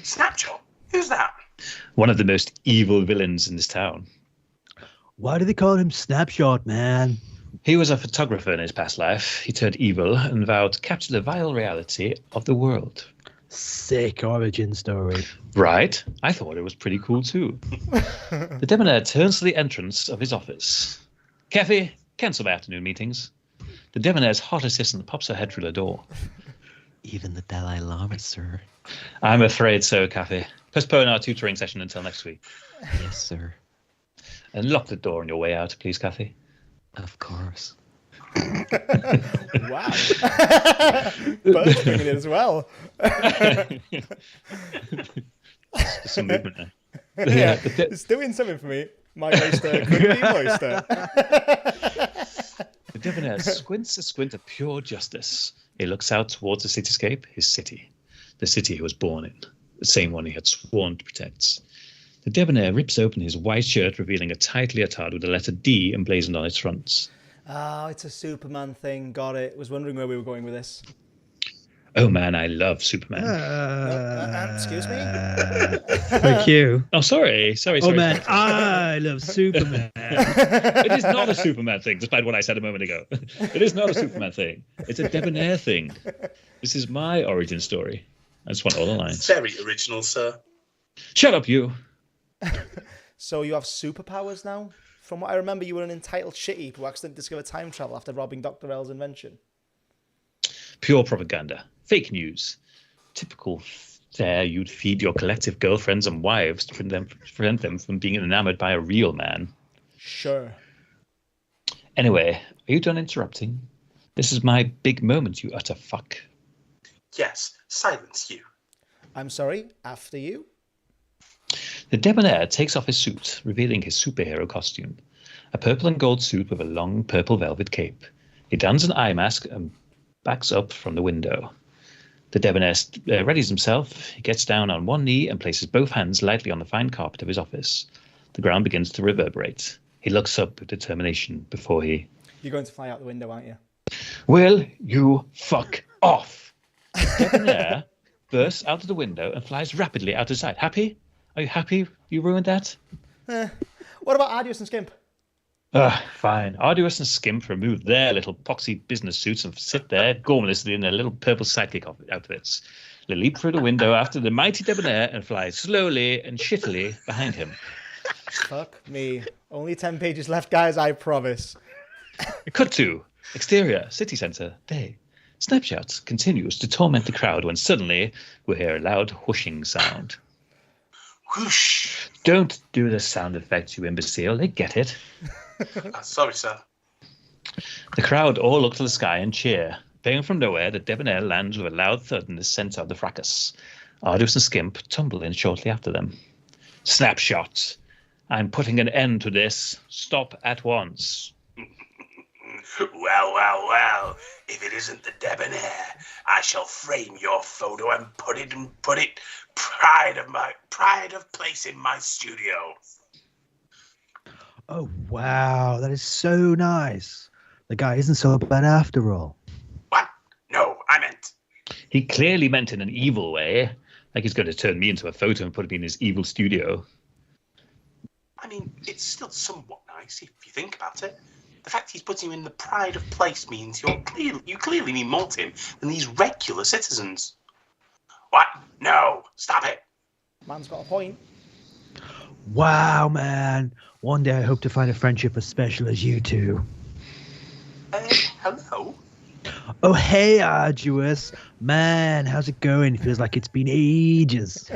Snapshot? Who's that? One of the most evil villains in this town. Why do they call him Snapshot, man? He was a photographer in his past life. He turned evil and vowed to capture the vile reality of the world. Sick origin story. Right? I thought it was pretty cool too. The Debonair turns to the entrance of his office. Kathy, cancel the afternoon meetings. The Debonair's hot assistant pops her head through the door. Even the Dalai Lama, sir. I'm afraid so, Kathy. Postpone our tutoring session until next week. Yes, sir. And lock the door on your way out, please, Kathy. Of course. Wow. Bunn's doing it as well. Some movement there. Yeah, it's doing something for me. My oyster could be moister. The Debonair squints a squint of pure justice. He looks out towards the cityscape, his city. The city he was born in. The same one he had sworn to protect. The Debonair rips open his white shirt, revealing a tight leotard with the letter D emblazoned on its front. Oh, it's a Superman thing. Got it. Was wondering where we were going with this. Oh man, I love Superman. Excuse me? Thank you. Oh, sorry. Oh man, I love Superman. It is not a Superman thing, despite what I said a moment ago. It is not a Superman thing. It's a Debonair thing. This is my origin story. I just want all the lines. Very original, sir. Shut up, you. So you have superpowers now? From what I remember, you were an entitled shitty who accidentally discovered time travel after robbing Dr. L's invention. Pure propaganda. Fake news. Typical fare you'd feed your collective girlfriends and wives to prevent them from being enamored by a real man. Sure. Anyway, are you done interrupting? This is my big moment, you utter fuck. Yes, silence you. I'm sorry, after you? The Debonair takes off his suit, revealing his superhero costume. A purple and gold suit with a long purple velvet cape. He dons an eye mask and backs up from the window. The Debonair readies himself. He gets down on one knee and places both hands lightly on the fine carpet of his office. The ground begins to reverberate. He looks up with determination before he... You're going to fly out the window, aren't you? Will you fuck off? The Debonair bursts out of the window and flies rapidly out of sight. Happy? Are you happy you ruined that? What about Arduous and Skimp? Fine. Arduous and Skimp remove their little poxy business suits and sit there gormlessly in their little purple sidekick outfits. They leap through the window after the mighty Debonair and fly slowly and shittily behind him. Fuck me. Only 10 pages left, guys, I promise. Cut to exterior, city centre, day. Snapshot continues to torment the crowd when suddenly we hear a loud whooshing sound. Whoosh. Don't do the sound effects, you imbecile. They get it. Sorry, sir. The crowd all look to the sky and cheer. Appearing from nowhere, the Debonair lands with a loud thud in the centre of the fracas. Arduous and Skimp tumble in shortly after them. Snapshot. I'm putting an end to this. Stop at once. Well. If it isn't the debonair, I shall frame your photo and put it pride of place in my studio. Oh, wow. That is so nice. The guy isn't so bad after all. What? No, I meant. He clearly meant in an evil way. Like he's going to turn me into a photo and put me in his evil studio. I mean, it's still somewhat nice if you think about it. The fact he's putting you in the pride of place means you clearly mean more to him than these regular citizens. What? No, stop it. Man's got a point. Wow, man. One day I hope to find a friendship as special as you two. Hello? Oh, hey, Arduous. Man, how's it going? Feels like it's been ages.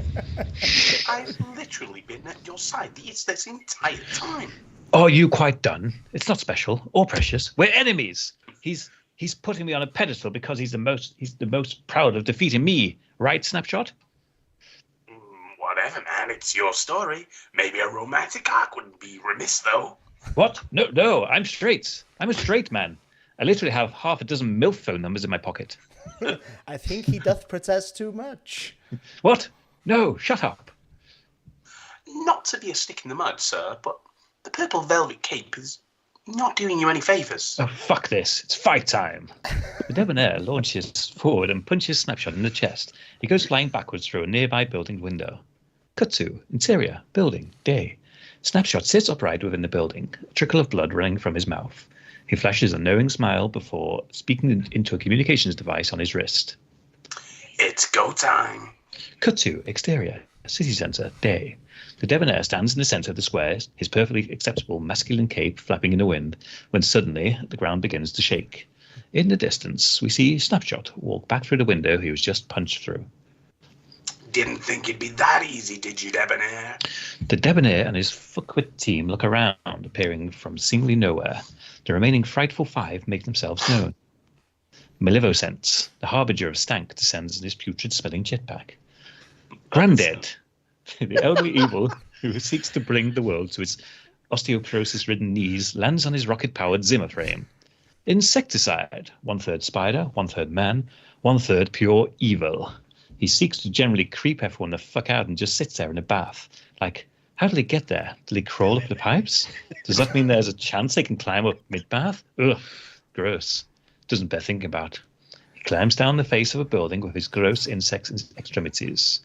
I've literally been at your side this entire time. Are you quite done? It's not special or precious. We're enemies. He's putting me on a pedestal because he's the most proud of defeating me, right, Snapshot? Whatever, man. It's your story. Maybe a romantic arc wouldn't be remiss, though. What? No. I'm straight. I'm a straight man. I literally have half a dozen MILF phone numbers in my pocket. I think he doth protest too much. What? No, shut up. Not to be a stick in the mud, sir, but the purple velvet cape is not doing you any favours. Oh, fuck this. It's fight time. The debonair launches forward and punches Snapshot in the chest. He goes flying backwards through a nearby building window. Cut to interior, building, day. Snapshot sits upright within the building, a trickle of blood running from his mouth. He flashes a knowing smile before speaking into a communications device on his wrist. It's go time. Cut to exterior, city centre, day. The debonair stands in the centre of the square, his perfectly acceptable masculine cape flapping in the wind, when suddenly the ground begins to shake. In the distance, we see Snapshot walk back through the window he was just punched through. Didn't think it'd be that easy, did you, debonair? The debonair and his fuckwit team look around, appearing from seemingly nowhere. The remaining frightful five make themselves known. Malevocent, the harbinger of stank, descends in his putrid-smelling jetpack. Grandad, the elderly evil who seeks to bring the world to its osteoporosis-ridden knees, lands on his rocket-powered Zimmer frame. Insecticide, 1/3 spider, 1/3 man, 1/3 pure evil. He seeks to generally creep everyone the fuck out and just sits there in a bath. Like, how did he get there? Did he crawl up the pipes? Does that mean there's a chance they can climb up mid-bath? Ugh, gross. Doesn't bear thinking about. He climbs down the face of a building with his gross insect extremities.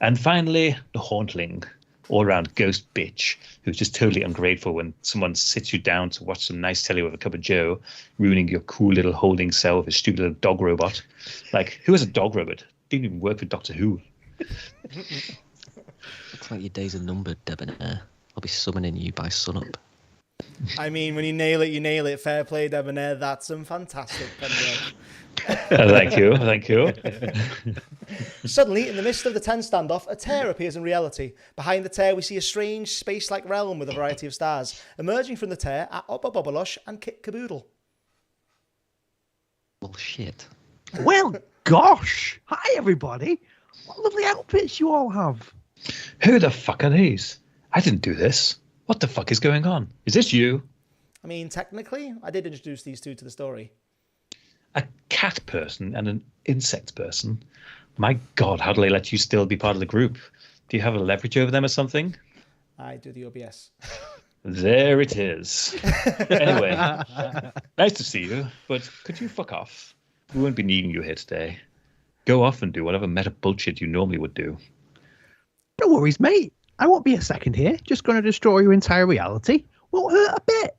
And finally, the Hauntling, all-round ghost bitch, who's just totally ungrateful when someone sits you down to watch some nice telly with a cup of joe, ruining your cool little holding cell with a stupid little dog robot. Like, who has a dog robot? Didn't even work for Doctor Who. Looks like your days are numbered, debonair. I'll be summoning you by sunup. I mean, when you nail it, you nail it. Fair play, debonair. That's some fantastic penwork. Thank you. Suddenly, in the midst of the tense standoff, a tear appears in reality. Behind the tear, we see a strange space-like realm with a variety of stars. Emerging from the tear are Obba Bobbalosh and Kit Caboodle. Bullshit. Well, gosh. Hi, everybody. What lovely outfits you all have. Who the fuck are these? I didn't do this. What the fuck is going on? Is this you? I mean, technically, I did introduce these two to the story. A cat person and an insect person? My God, how do they let you still be part of the group? Do you have a leverage over them or something? I do the OBS. There it is. Anyway, nice to see you, but could you fuck off? We won't be needing you here today. Go off and do whatever meta bullshit you normally would do. No worries, mate. I won't be a second here. Just going to destroy your entire reality. Won't hurt a bit.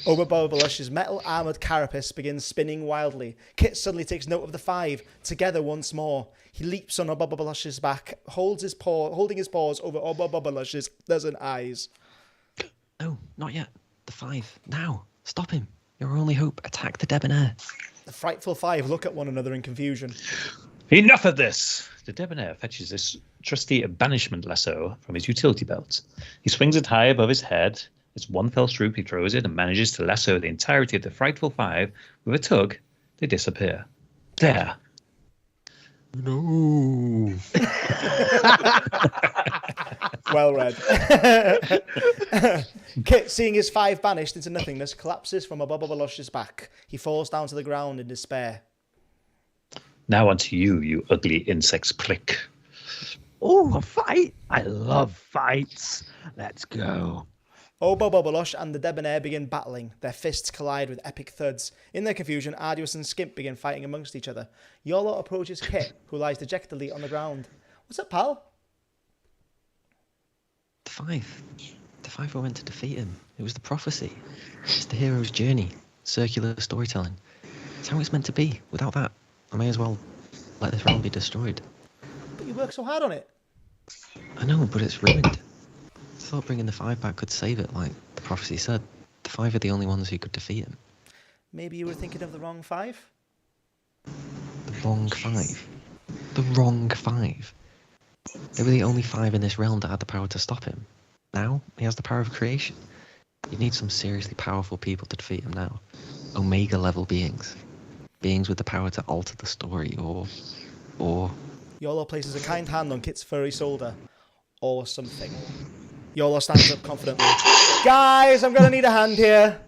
Obba Bobbalosh's metal armoured carapace begins spinning wildly. Kit suddenly takes note of the five, together once more. He leaps on Obba Bobbalosh's back, holding his paws over Obba Bobbalosh's dozen eyes. No, not yet. The five. Now. Stop him. Your only hope. Attack the debonair. The frightful five look at one another in confusion. Enough of this! The debonair fetches this trusty banishment lasso from his utility belt. He swings it high above his head. As one fell swoop, he throws it and manages to lasso the entirety of the frightful five. With a tug, they disappear. There. No. Well read. Kit, seeing his 5 banished into nothingness, collapses from above Balosh's back. He falls down to the ground in despair. Now onto you, you ugly insect's prick. Oh, a fight! I love fights. Let's go. Balosh and the Debonair begin battling. Their fists collide with epic thuds. In their confusion, Arduous and Skimp begin fighting amongst each other. Iolo approaches Kit, who lies dejectedly on the ground. What's up, pal? The five were meant to defeat him. It was the prophecy. It's the hero's journey. Circular storytelling. It's how it's meant to be. Without that, I may as well let this realm be destroyed. But you worked so hard on it. I know, but it's ruined. I thought bringing the 5 back could save it, like the prophecy said. The 5 are the only ones who could defeat him. Maybe you were thinking of the wrong 5? The wrong 5? The wrong 5? They were the only 5 in this realm that had the power to stop him. Now, he has the power of creation. You need some seriously powerful people to defeat him now. Omega-level beings. Beings with the power to alter the story, or... Iolo places a kind hand on Kit's furry shoulder. Or something. Iolo stands up confidently. Guys, I'm going to need a hand here.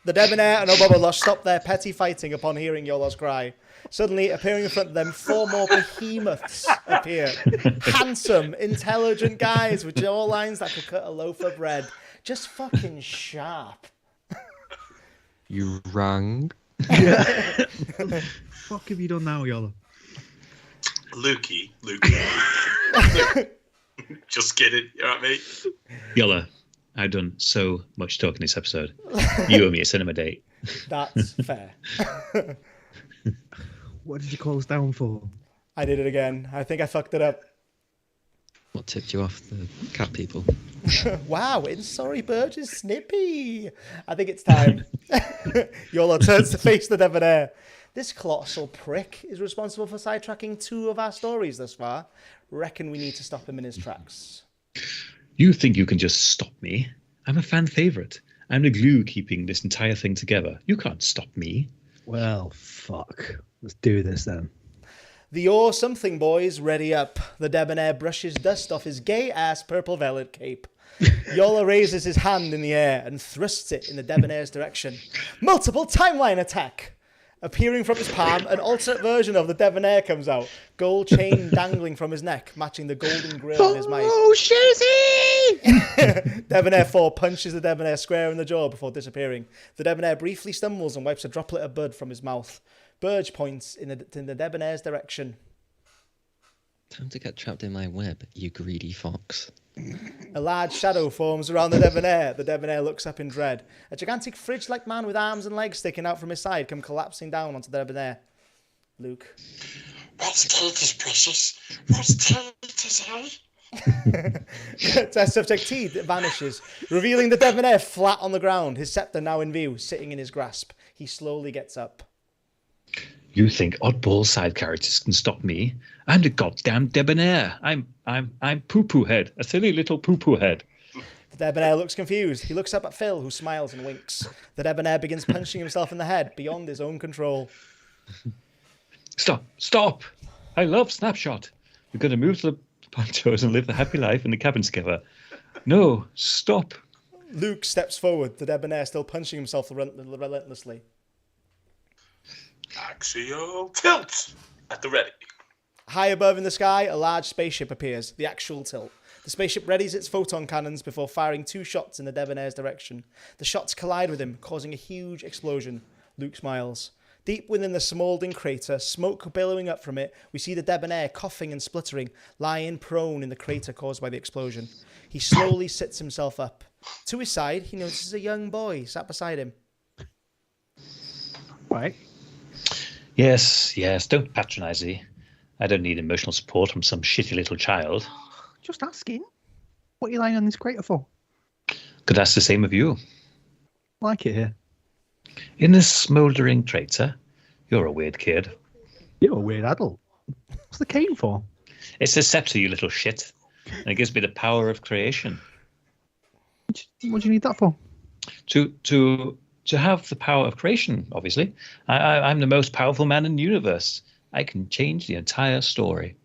The Debonair and Balosh stop their petty fighting upon hearing Iolo's cry. Suddenly, appearing in front of them, 4 more behemoths appear. Handsome, intelligent guys with jawlines that could cut a loaf of bread. Just fucking sharp. You wrong? Yeah. What have you done now, Iolo? Lukey. Just kidding, you know what I mean? Yola, I've done so much talking this episode. You owe me a cinema date. That's fair. What did you call us down for? I did it again. I think I fucked it up. What tipped you off? The cat people? Wow, Sorry Birch is snippy. I think it's time. Iolo turns to face the Debonair. This colossal prick is responsible for sidetracking 2 of our stories thus far. Reckon we need to stop him in his tracks. You think you can just stop me? I'm a fan favourite. I'm the glue keeping this entire thing together. You can't stop me. Well, fuck. Let's do this then. The Or Something boys ready up. The Debonair brushes dust off his gay-ass purple velvet cape. Iolo raises his hand in the air and thrusts it in the Debonair's direction. Multiple timeline attack! Appearing from his palm, an alternate version of the Debonair comes out. Gold chain dangling from his neck, matching the golden grill on his mic. Oh, shizzy! Debonair 4 punches the Debonair square in the jaw before disappearing. The Debonair briefly stumbles and wipes a droplet of blood from his mouth. Burge points in the Debonair's direction. Time to get trapped in my web, you greedy fox. A large shadow forms around the Debonair. The Debonair looks up in dread. A gigantic fridge-like man with arms and legs sticking out from his side come collapsing down onto the Debonair. Luke. What's taters, precious? What's taters, eh? Test subject T vanishes, revealing the Debonair flat on the ground, his scepter now in view, sitting in his grasp. He slowly gets up. You think oddball side characters can stop me? I'm the goddamn Debonair. I'm Poo-Poo Head, a silly little Poo-Poo Head. The Debonair looks confused. He looks up at Phil, who smiles and winks. The Debonair begins punching himself in the head, beyond his own control. Stop! I love Snapshot. We're going to move to the ponchos and live the happy life in the cabin together. No, stop. Luke steps forward, the Debonair still punching himself relentlessly. Axial tilt at the ready. High above in the sky, a large spaceship appears, the actual tilt. The spaceship readies its photon cannons before firing 2 shots in the Debonair's direction. The shots collide with him, causing a huge explosion. Luke smiles. Deep within the smouldering crater, smoke billowing up from it, we see the Debonair coughing and spluttering, lying prone in the crater caused by the explosion. He slowly sits himself up. To his side, he notices a young boy sat beside him. Right. Yes, don't patronise me. I don't need emotional support from some shitty little child. Just asking. What are you lying on this crater for? Could ask the same of you. Like it here. In this smouldering crater, you're a weird kid. You're a weird adult. What's the cane for? It's a scepter, you little shit. And it gives me the power of creation. What do you need that for? To have the power of creation, obviously. I'm the most powerful man in the universe. I can change the entire story.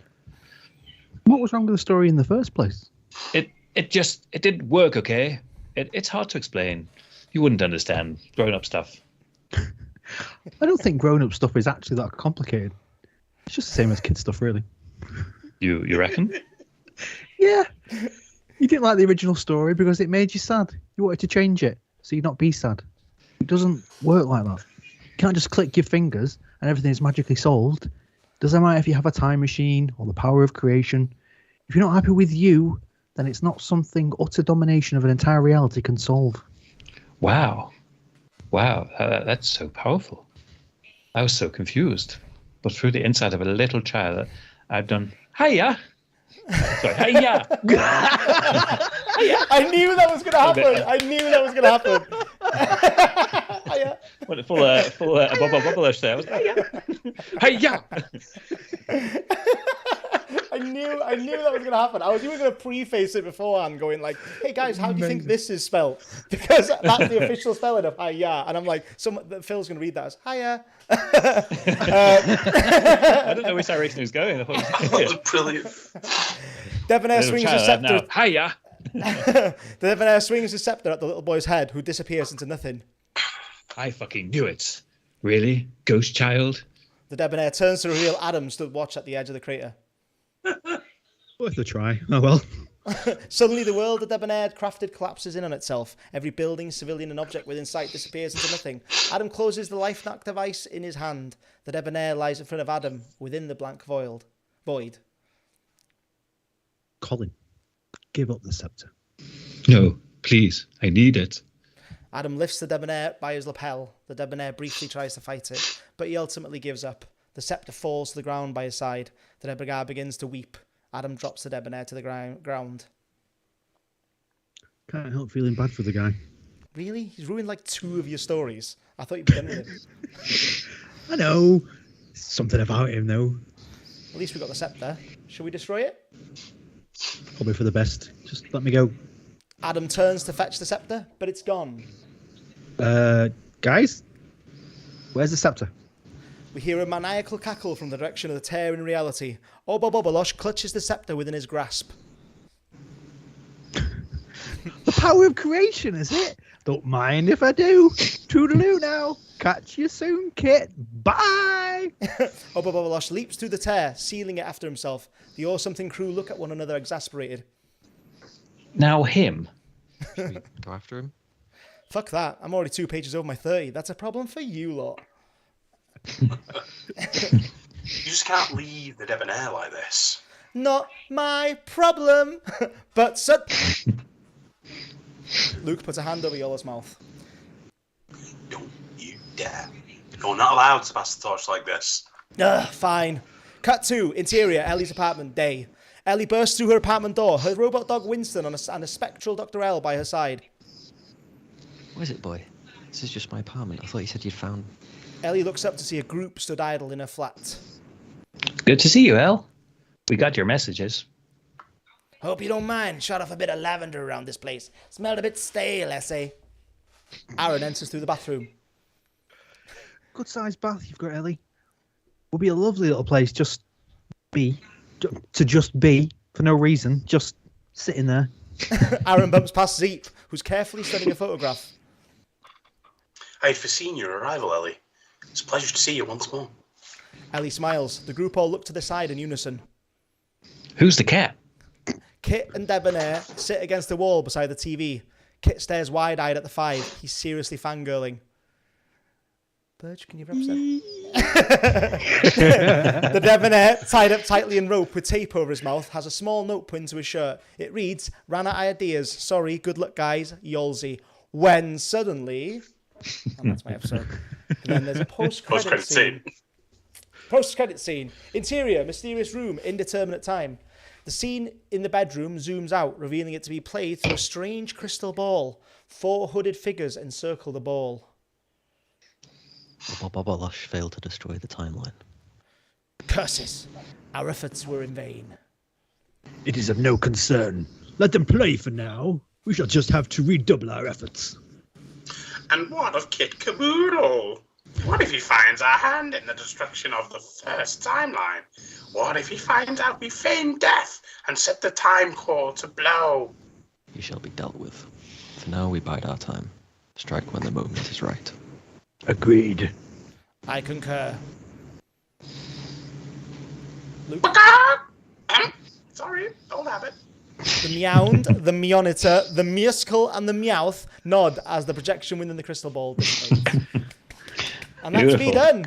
What was wrong with the story in the first place? It didn't work, okay? It's hard to explain. You wouldn't understand grown-up stuff. I don't think grown-up stuff is actually that complicated. It's just the same as kid stuff, really. You reckon? Yeah. You didn't like the original story because it made you sad. You wanted to change it so you'd not be sad. It doesn't work like that. You can't just click your fingers and everything's magically solved. Doesn't matter if you have a time machine or the power of creation. If you're not happy with you, then it's not something utter domination of an entire reality can solve. Wow, that's so powerful. I was so confused. But through the insight of a little child, I've done, hiya! Sorry, hiya! I knew that was going to happen. Hiya. What a full bubble-ish there. I was, hiya! I knew that was going to happen. I was even going to preface it beforehand, going like, "Hey guys, how do you think this is spelled?" Because that's the official spelling of hiya, and I'm like, Phil's going to read that as hiya. I don't know which direction he was going. I thought That was brilliant. Debonair swings his scepter. Hiya! The Debonair swings his scepter at the little boy's head, who disappears into nothing. I fucking knew it. Really, ghost child? The Debonair turns to reveal Adam stood watch at the edge of the crater. Worth a try. Oh well. Suddenly, the world the Debonair had crafted collapses in on itself. Every building, civilian, and object within sight disappears into nothing. Adam closes the life knock device in his hand. The Debonair lies in front of Adam within the blank void. Colin, give up the scepter. No, please. I need it. Adam lifts the Debonair by his lapel. The Debonair briefly tries to fight it, but he ultimately gives up. The scepter falls to the ground by his side. The Debonair begins to weep. Adam drops the Debonair to the ground. Can't help feeling bad for the guy. Really? He's ruined like 2 of your stories. I thought you'd be done with it. I know. Something about him, though. At least we got the scepter. Should we destroy it? Probably for the best. Just let me go. Adam turns to fetch the scepter, but it's gone. Guys? Where's the scepter? We hear a maniacal cackle from the direction of the tear in reality. Obobobolosh clutches the scepter within his grasp. The power of creation, is it? Don't mind if I do. Toodaloo now. Catch you soon, Kit. Bye! Obobobolosh leaps through the tear, sealing it after himself. The Or-Something crew look at one another exasperated. Now him. Should we go after him? Fuck that. I'm already 2 pages over my 30. That's a problem for you lot. You just can't leave the Debonair like this. Not my problem. But Luke puts a hand over Yolo's mouth. Don't you dare. You're not allowed to pass the torch like this. Fine. Cut 2. Interior, Ellie's apartment, day. Ellie bursts through her apartment door, her robot dog Winston and a spectral Dr. L by her side. What is it, boy? This is just my apartment. I thought you said you'd found... Ellie looks up to see a group stood idle in her flat. Good to see you, El. We got your messages. Hope you don't mind. Shot off a bit of lavender around this place. Smelled a bit stale, I say. Aaron enters through the bathroom. Good sized bath you've got, Ellie. Will be a lovely little place. Just be for no reason. Just sitting there. Aaron bumps past Zeep, who's carefully studying a photograph. I had foreseen your arrival, Ellie. It's a pleasure to see you once more. Ellie smiles. The group all look to the side in unison. Who's the cat? Kit and Debonair sit against the wall beside the TV. Kit stares wide-eyed at the 5. He's seriously fangirling. Burge, can you represent? The Debonair, tied up tightly in rope with tape over his mouth, has a small note pinned to his shirt. It reads, "Ran out of ideas. Sorry, good luck, guys. Yolsey." When suddenly... And that's my episode. And then there's a post-credit scene. Post-credit scene. Interior, mysterious room, indeterminate time. The scene in the bedroom zooms out, revealing it to be played through a strange crystal ball. 4 hooded figures encircle the ball. Obobobolosh failed to destroy the timeline. Curses! Our efforts were in vain. It is of no concern. Let them play for now. We shall just have to redouble our efforts. And what of Kit Caboodle? What if he finds our hand in the destruction of the first timeline? What if he finds out we feigned death and set the time core to blow? He shall be dealt with. For now, we bide our time. Strike when the moment is right. Agreed. I concur. Luke? Sorry, old habit. The meound, the meonitor, the muscle, and the meowth nod as the projection within the crystal ball dissipates. And that's me done.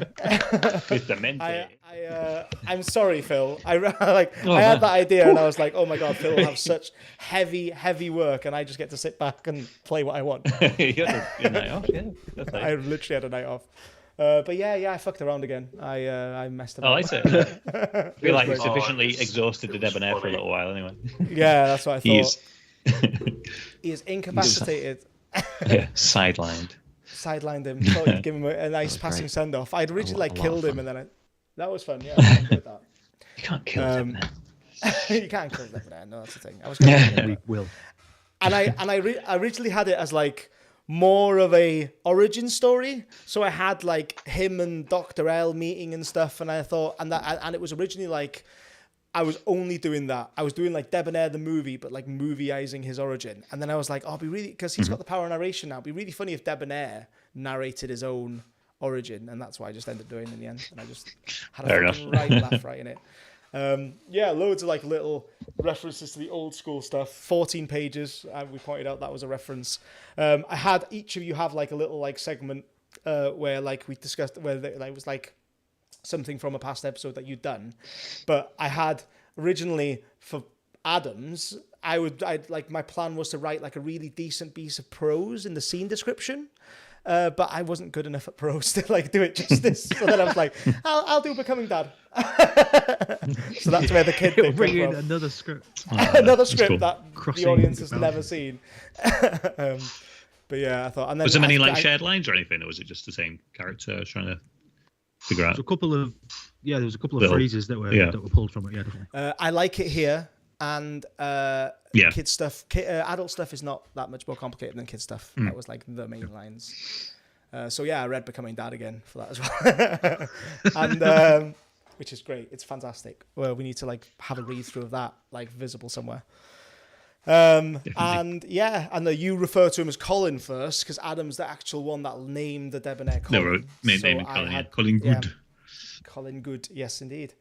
I'm sorry, Phil. I had that idea and I was like, oh my god, Phil will have such heavy work, and I just get to sit back and play what I want. You had a night off, yeah. I literally had a night off. But yeah, I fucked around again. I messed up. I like it. I feel like you sufficiently exhausted the debonair for a little while anyway. Yeah, that's what I thought. He is incapacitated. Yeah, sidelined him. Thought you'd give him a nice passing send off. I'd originally killed him, and then that was fun. Yeah, I enjoyed that. You can't kill them. You can't kill them there. No, that's the thing. I was going to We will. And I originally had it as like more of a origin story. So I had like him and Dr. L meeting and stuff, and I thought, and it was originally like I was only doing that. I was doing like Debonair the movie, but like movieizing his origin. And then I was like, oh, it'd be really, because he's got the power of narration now. It'd be really funny if Debonair narrated his own origin, and that's what I just ended up doing in the end. And I just had a fucking right laugh right in it. Yeah, loads of like little references to the old school stuff. 14 pages. We pointed out that was a reference. I had each of you have like a little like segment where like we discussed where it was like something from a past episode that you'd done, but I had originally for Adams, I'd like my plan was to write like a really decent piece of prose in the scene description. But I wasn't good enough at prose to like do it justice. So then I was like, I'll do Becoming Dad. So that's where the kid thing Bring came in from. another script. Another script cool. that Crossing the audience has the never seen. But yeah, I thought. And then Was there many like shared lines or anything, or was it just the same character? I was trying to figure out. There was a couple of Little- phrases that were pulled from it. Yeah, definitely. I like it here, and kid stuff. Adult stuff is not that much more complicated than kid stuff. That was like the main lines. So yeah, I read Becoming Dad again for that as well, and which is great. It's fantastic. Well, we need to like have a read through of that, like visible somewhere. And yeah, and you refer to him as Colin first because Adam's the actual one that named the Debonair Colin. No, name Colin. Yeah. Colin Good. Yeah, Colin Good, yes indeed.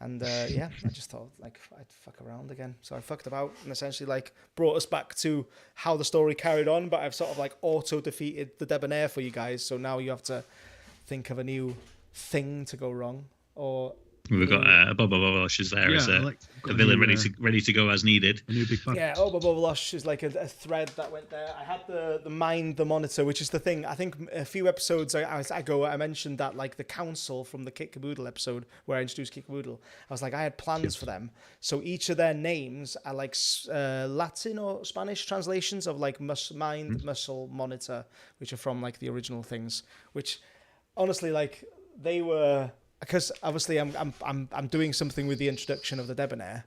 And yeah, I just thought like I'd fuck around again. So I fucked about and essentially like brought us back to how the story carried on, but I've sort of like auto-defeated the Debonair for you guys. So now you have to think of a new thing to go wrong. Or we've got Bob is there as a villain ready to go as needed. A new big fan. yeah, Bobolosh is like a thread that went there. I had the Mind the Monitor, which is the thing. I think a few episodes ago, I mentioned that like the council from the Kit Caboodle episode where I introduced Kit Caboodle. I was like, I had plans for them. So each of their names are like Latin or Spanish translations of like mind, muscle, monitor, which are from like the original things. Which honestly, like they were. Because obviously I'm doing something with the introduction of the Debonair,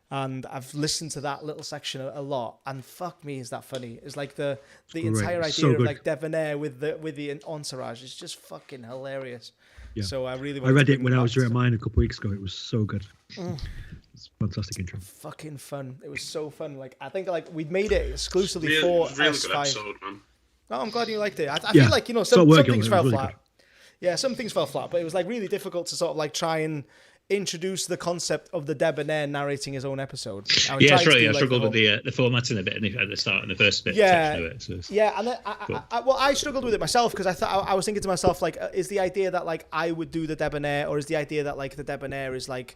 and I've listened to that little section a lot, and fuck me, is that funny? It's like the entire idea of like Debonair with the entourage is just fucking hilarious. Yeah. So I read it when I was doing mine a couple of weeks ago. It was so good. It's a fantastic intro. Fucking fun. It was so fun. Like I think like we'd made it exclusively for It was really S5. good episode, man. Oh, I'm glad you liked it. I feel like some things fell really flat. good. Yeah, some things fell flat, but it was like really difficult to sort of like try and introduce the concept of the Debonair narrating his own episode. Yeah, it's right. I struggled with the formatting a bit at the start and the first bit. Yeah, of it, so yeah, and then I struggled with it myself because I thought I was thinking to myself like, is the idea that like I would do the Debonair, or is the idea that like the Debonair is like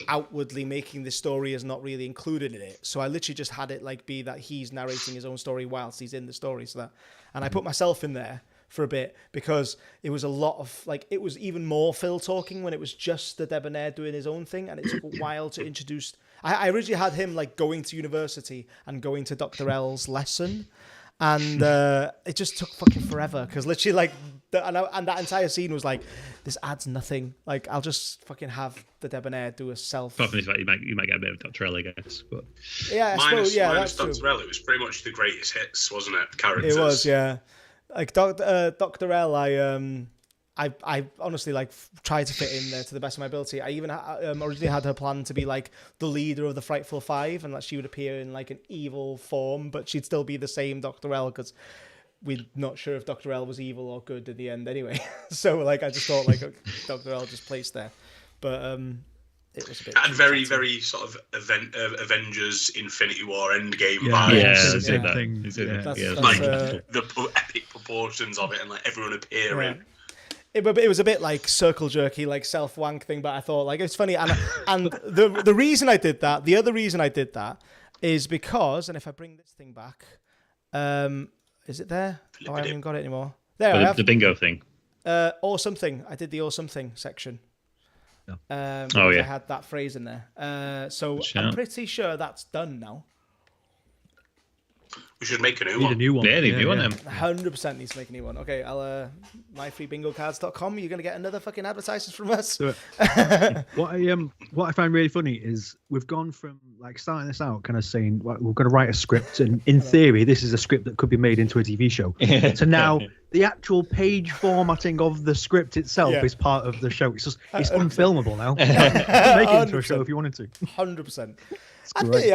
outwardly making the story is not really included in it? So I literally just had it like be that he's narrating his own story whilst he's in the story, so that, and I put myself in there for a bit because it was a lot of like it was even more Phil talking when it was just the Debonair doing his own thing, and it took a while to introduce. I originally had him like going to university and going to Dr. L's lesson, and it just took fucking forever because literally like and that entire scene was like, this adds nothing. Like I'll just fucking have the Debonair do a self. Apart from the fact you might get a bit of Dr. L, I guess, but yeah, Minus that's true. Dr. L, it was pretty much the greatest hits, wasn't it? Characters. It was, yeah. Like Dr. L, I I honestly like tried to fit in there to the best of my ability. I even originally had her plan to be like the leader of the Frightful Five, and that she would appear in like an evil form, but she'd still be the same Dr. L, because we're not sure if Dr. L was evil or good in the end anyway. So like I just thought like Dr. L just placed there, but it was a bit. And very sort of Avengers, Infinity War, Endgame vibes. Like the epic proportions of it, and like everyone appearing. Yeah. But it was a bit like circle jerky, like self wank thing. But I thought like it's funny, and the reason I did that, the other reason I did that, is because, and if I bring this thing back, is it there? Oh, I haven't even got it anymore. There, I have the bingo thing. Or something. I did the or something section. I had that phrase in there. So I'm pretty sure that's done now. We should make a new Need one. a new one. Yeah, new one. 100% needs to make a new one. Okay, I'll myfreebingocards.com. You're gonna get another fucking advertisers from us. What I find really funny is we've gone from like starting this out, kind of saying we're going to write a script, and in theory this is a script that could be made into a TV show. So now the actual page formatting of the script itself is part of the show. It's unfilmable now. You can make it into a show if you wanted to. 100%. Great.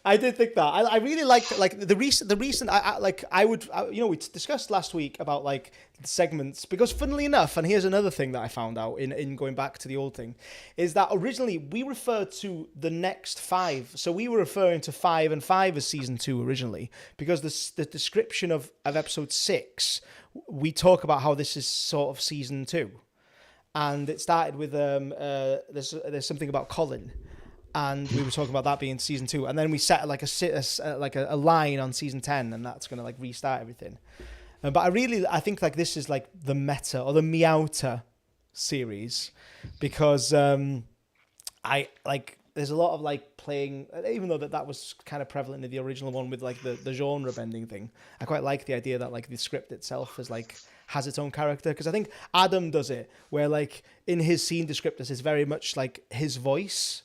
I did think that. I really liked like the recent. We discussed last week about like segments, because funnily enough, and here's another thing that I found out in going back to the old thing, is that originally we referred to the next 5. So we were referring to 5 and 5 as season 2 originally, because the description of episode 6, we talk about how this is sort of season 2, and it started with there's something about Colin. And we were talking about that being season 2, and then we set like a line on season 10, and that's gonna like restart everything. But I think like this is like the meta or the Meowta series, because I like there's a lot of like playing, even though that was kind of prevalent in the original one with like the genre bending thing. I quite like the idea that like the script itself is like has its own character, because I think Adam does it where like in his scene descriptors is very much like his voice.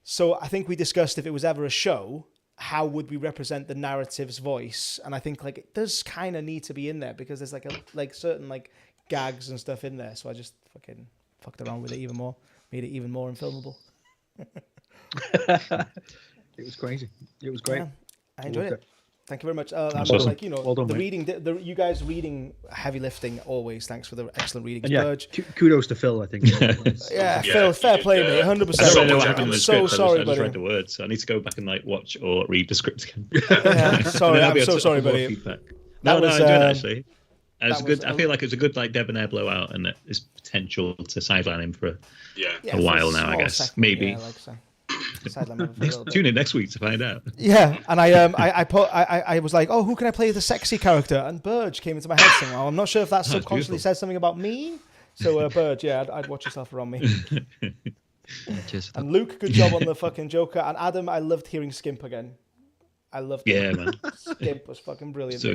So I think we discussed if it was ever a show, how would we represent the narrative's voice? And I think like it does kind of need to be in there, because there's like certain like gags and stuff in there. So I just fucking fucked around with it even more, made it even more unfilmable. It was crazy. It was great. Yeah, I enjoyed it. Thank you very much. awesome. Like Well done, the mate. reading, you guys reading heavy lifting always. Thanks for the excellent reading, And yeah, Burge. kudos to Phil, I think. Yeah, Phil, fair play, mate. 100%. I don't know what happened in I'm the so script. sorry, I just buddy. read the words, so I need to go back and like watch or read the script again. Yeah, sorry, I'm so sorry, buddy. Feedback. That No, was, I enjoyed it actually. It was that good. was- I feel like it was a good like debonair blowout, and that there's potential to sideline him for Yeah. Yeah, a while for now, I small guess. segment, Maybe. Yeah, like so. Sideline him for a little bit. Tune in next week to find out. Yeah, and I was like, oh, who can I play the sexy character? And Burge came into my head saying, oh, I'm not sure if that That's subconsciously beautiful. says something about me. So Burge, yeah, I'd watch yourself around me. Cheers for that. And Luke, good job on the fucking Joker. And Adam, I loved hearing Skimp again. I loved Yeah, it. man. Skimp was fucking brilliant. So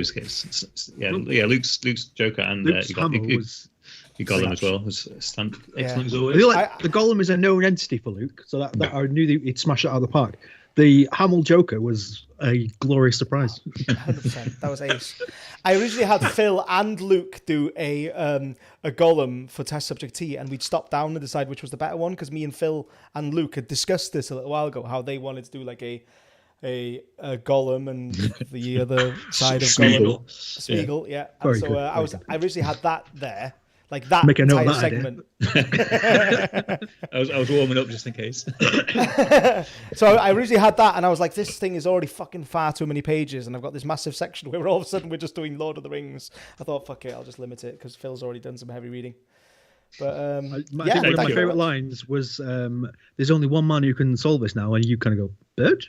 yeah, Luke's Joker, and Luke's you got hammer was. you got him as well. It was excellent as I always. feel like the Golem is a known entity for Luke, so that I knew that he'd smash it out of the park. The Hamill Joker was a glorious surprise. 100%. That was ace. I originally had Phil and Luke do a Golem for Test Subject T, and we'd stop down and decide which was the better one, because me and Phil and Luke had discussed this a little while ago, how they wanted to do like a Golem and the other side of Smeagol. Golem. Smeagol, yeah. And Very so good, I originally had that there. Like that Make a note of entire that segment. I was warming up just in case. So I originally had that, and I was like, this thing is already fucking far too many pages, and I've got this massive section where all of a sudden we're just doing Lord of the Rings. I thought, fuck it, I'll just limit it, because Phil's already done some heavy reading. But I think one of thank my you. favourite lines was, "There's only one man who can solve this now," and you kind of go, "Bird."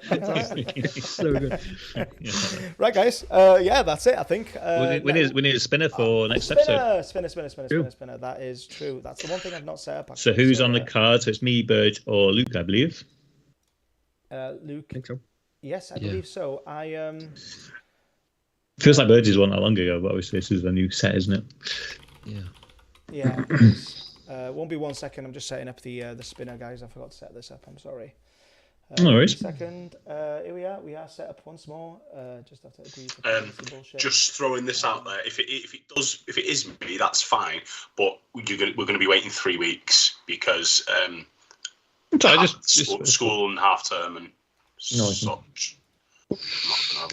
Fantastic. So good. Right, guys. Yeah, that's it, I think. We need a spinner for next episode. Spinner. That is true. That's the one thing I've not set up. So Actually. who's on the card? So it's me, Burge, or Luke, I believe. Luke. I think so. Yes, I Yeah. believe so. Feels like Burge's one not long ago, but obviously this is a new set, isn't it? Yeah. Yeah. It is. Won't be 1 second. I'm just setting up the spinner, guys. I forgot to set this up. I'm sorry. No worries. Second, here we are. We are set up once more. Just have to agree to bullshit. Just throwing this out there. If it is me, that's fine. But we're going to be waiting 3 weeks because school and half term and such.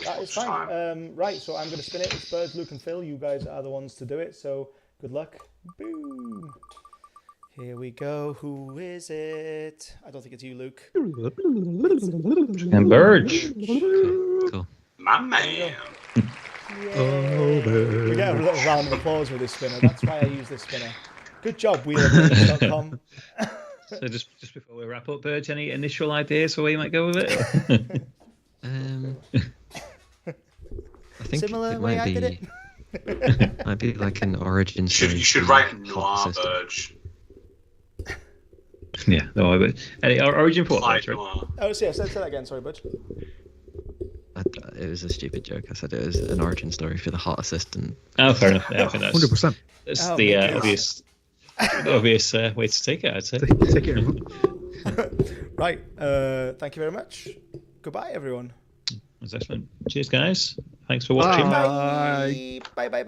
That is fine. Right, so I'm going to spin it. It's Birds, Luke, and Phil. You guys are the ones to do it. So good luck. Boom. Here we go. Who is it? I don't think it's you, Luke. And Burge. Cool. My man. We get a little round of applause with this spinner. That's why I use this spinner. Good job, wheelofgames.com. So just before we wrap up, Burge, any initial ideas for where you might go with it? I think Similar it way might I did be. it. Might be like an origin story. You should write noir, Burge. Yeah, no, but any origin for Like right? noir. Oh, so yeah, say that again. Sorry, Butch. It was a stupid joke. I said it was an origin story for the hot assistant. Oh, fair enough. Yeah, I think 100%. that's Oh, the thank you. obvious way to take it, I'd say. Take it, everyone. Right. Thank you very much. Goodbye, everyone. That's excellent. Cheers, guys. Thanks for watching. Bye. Bye. Bye. Bye.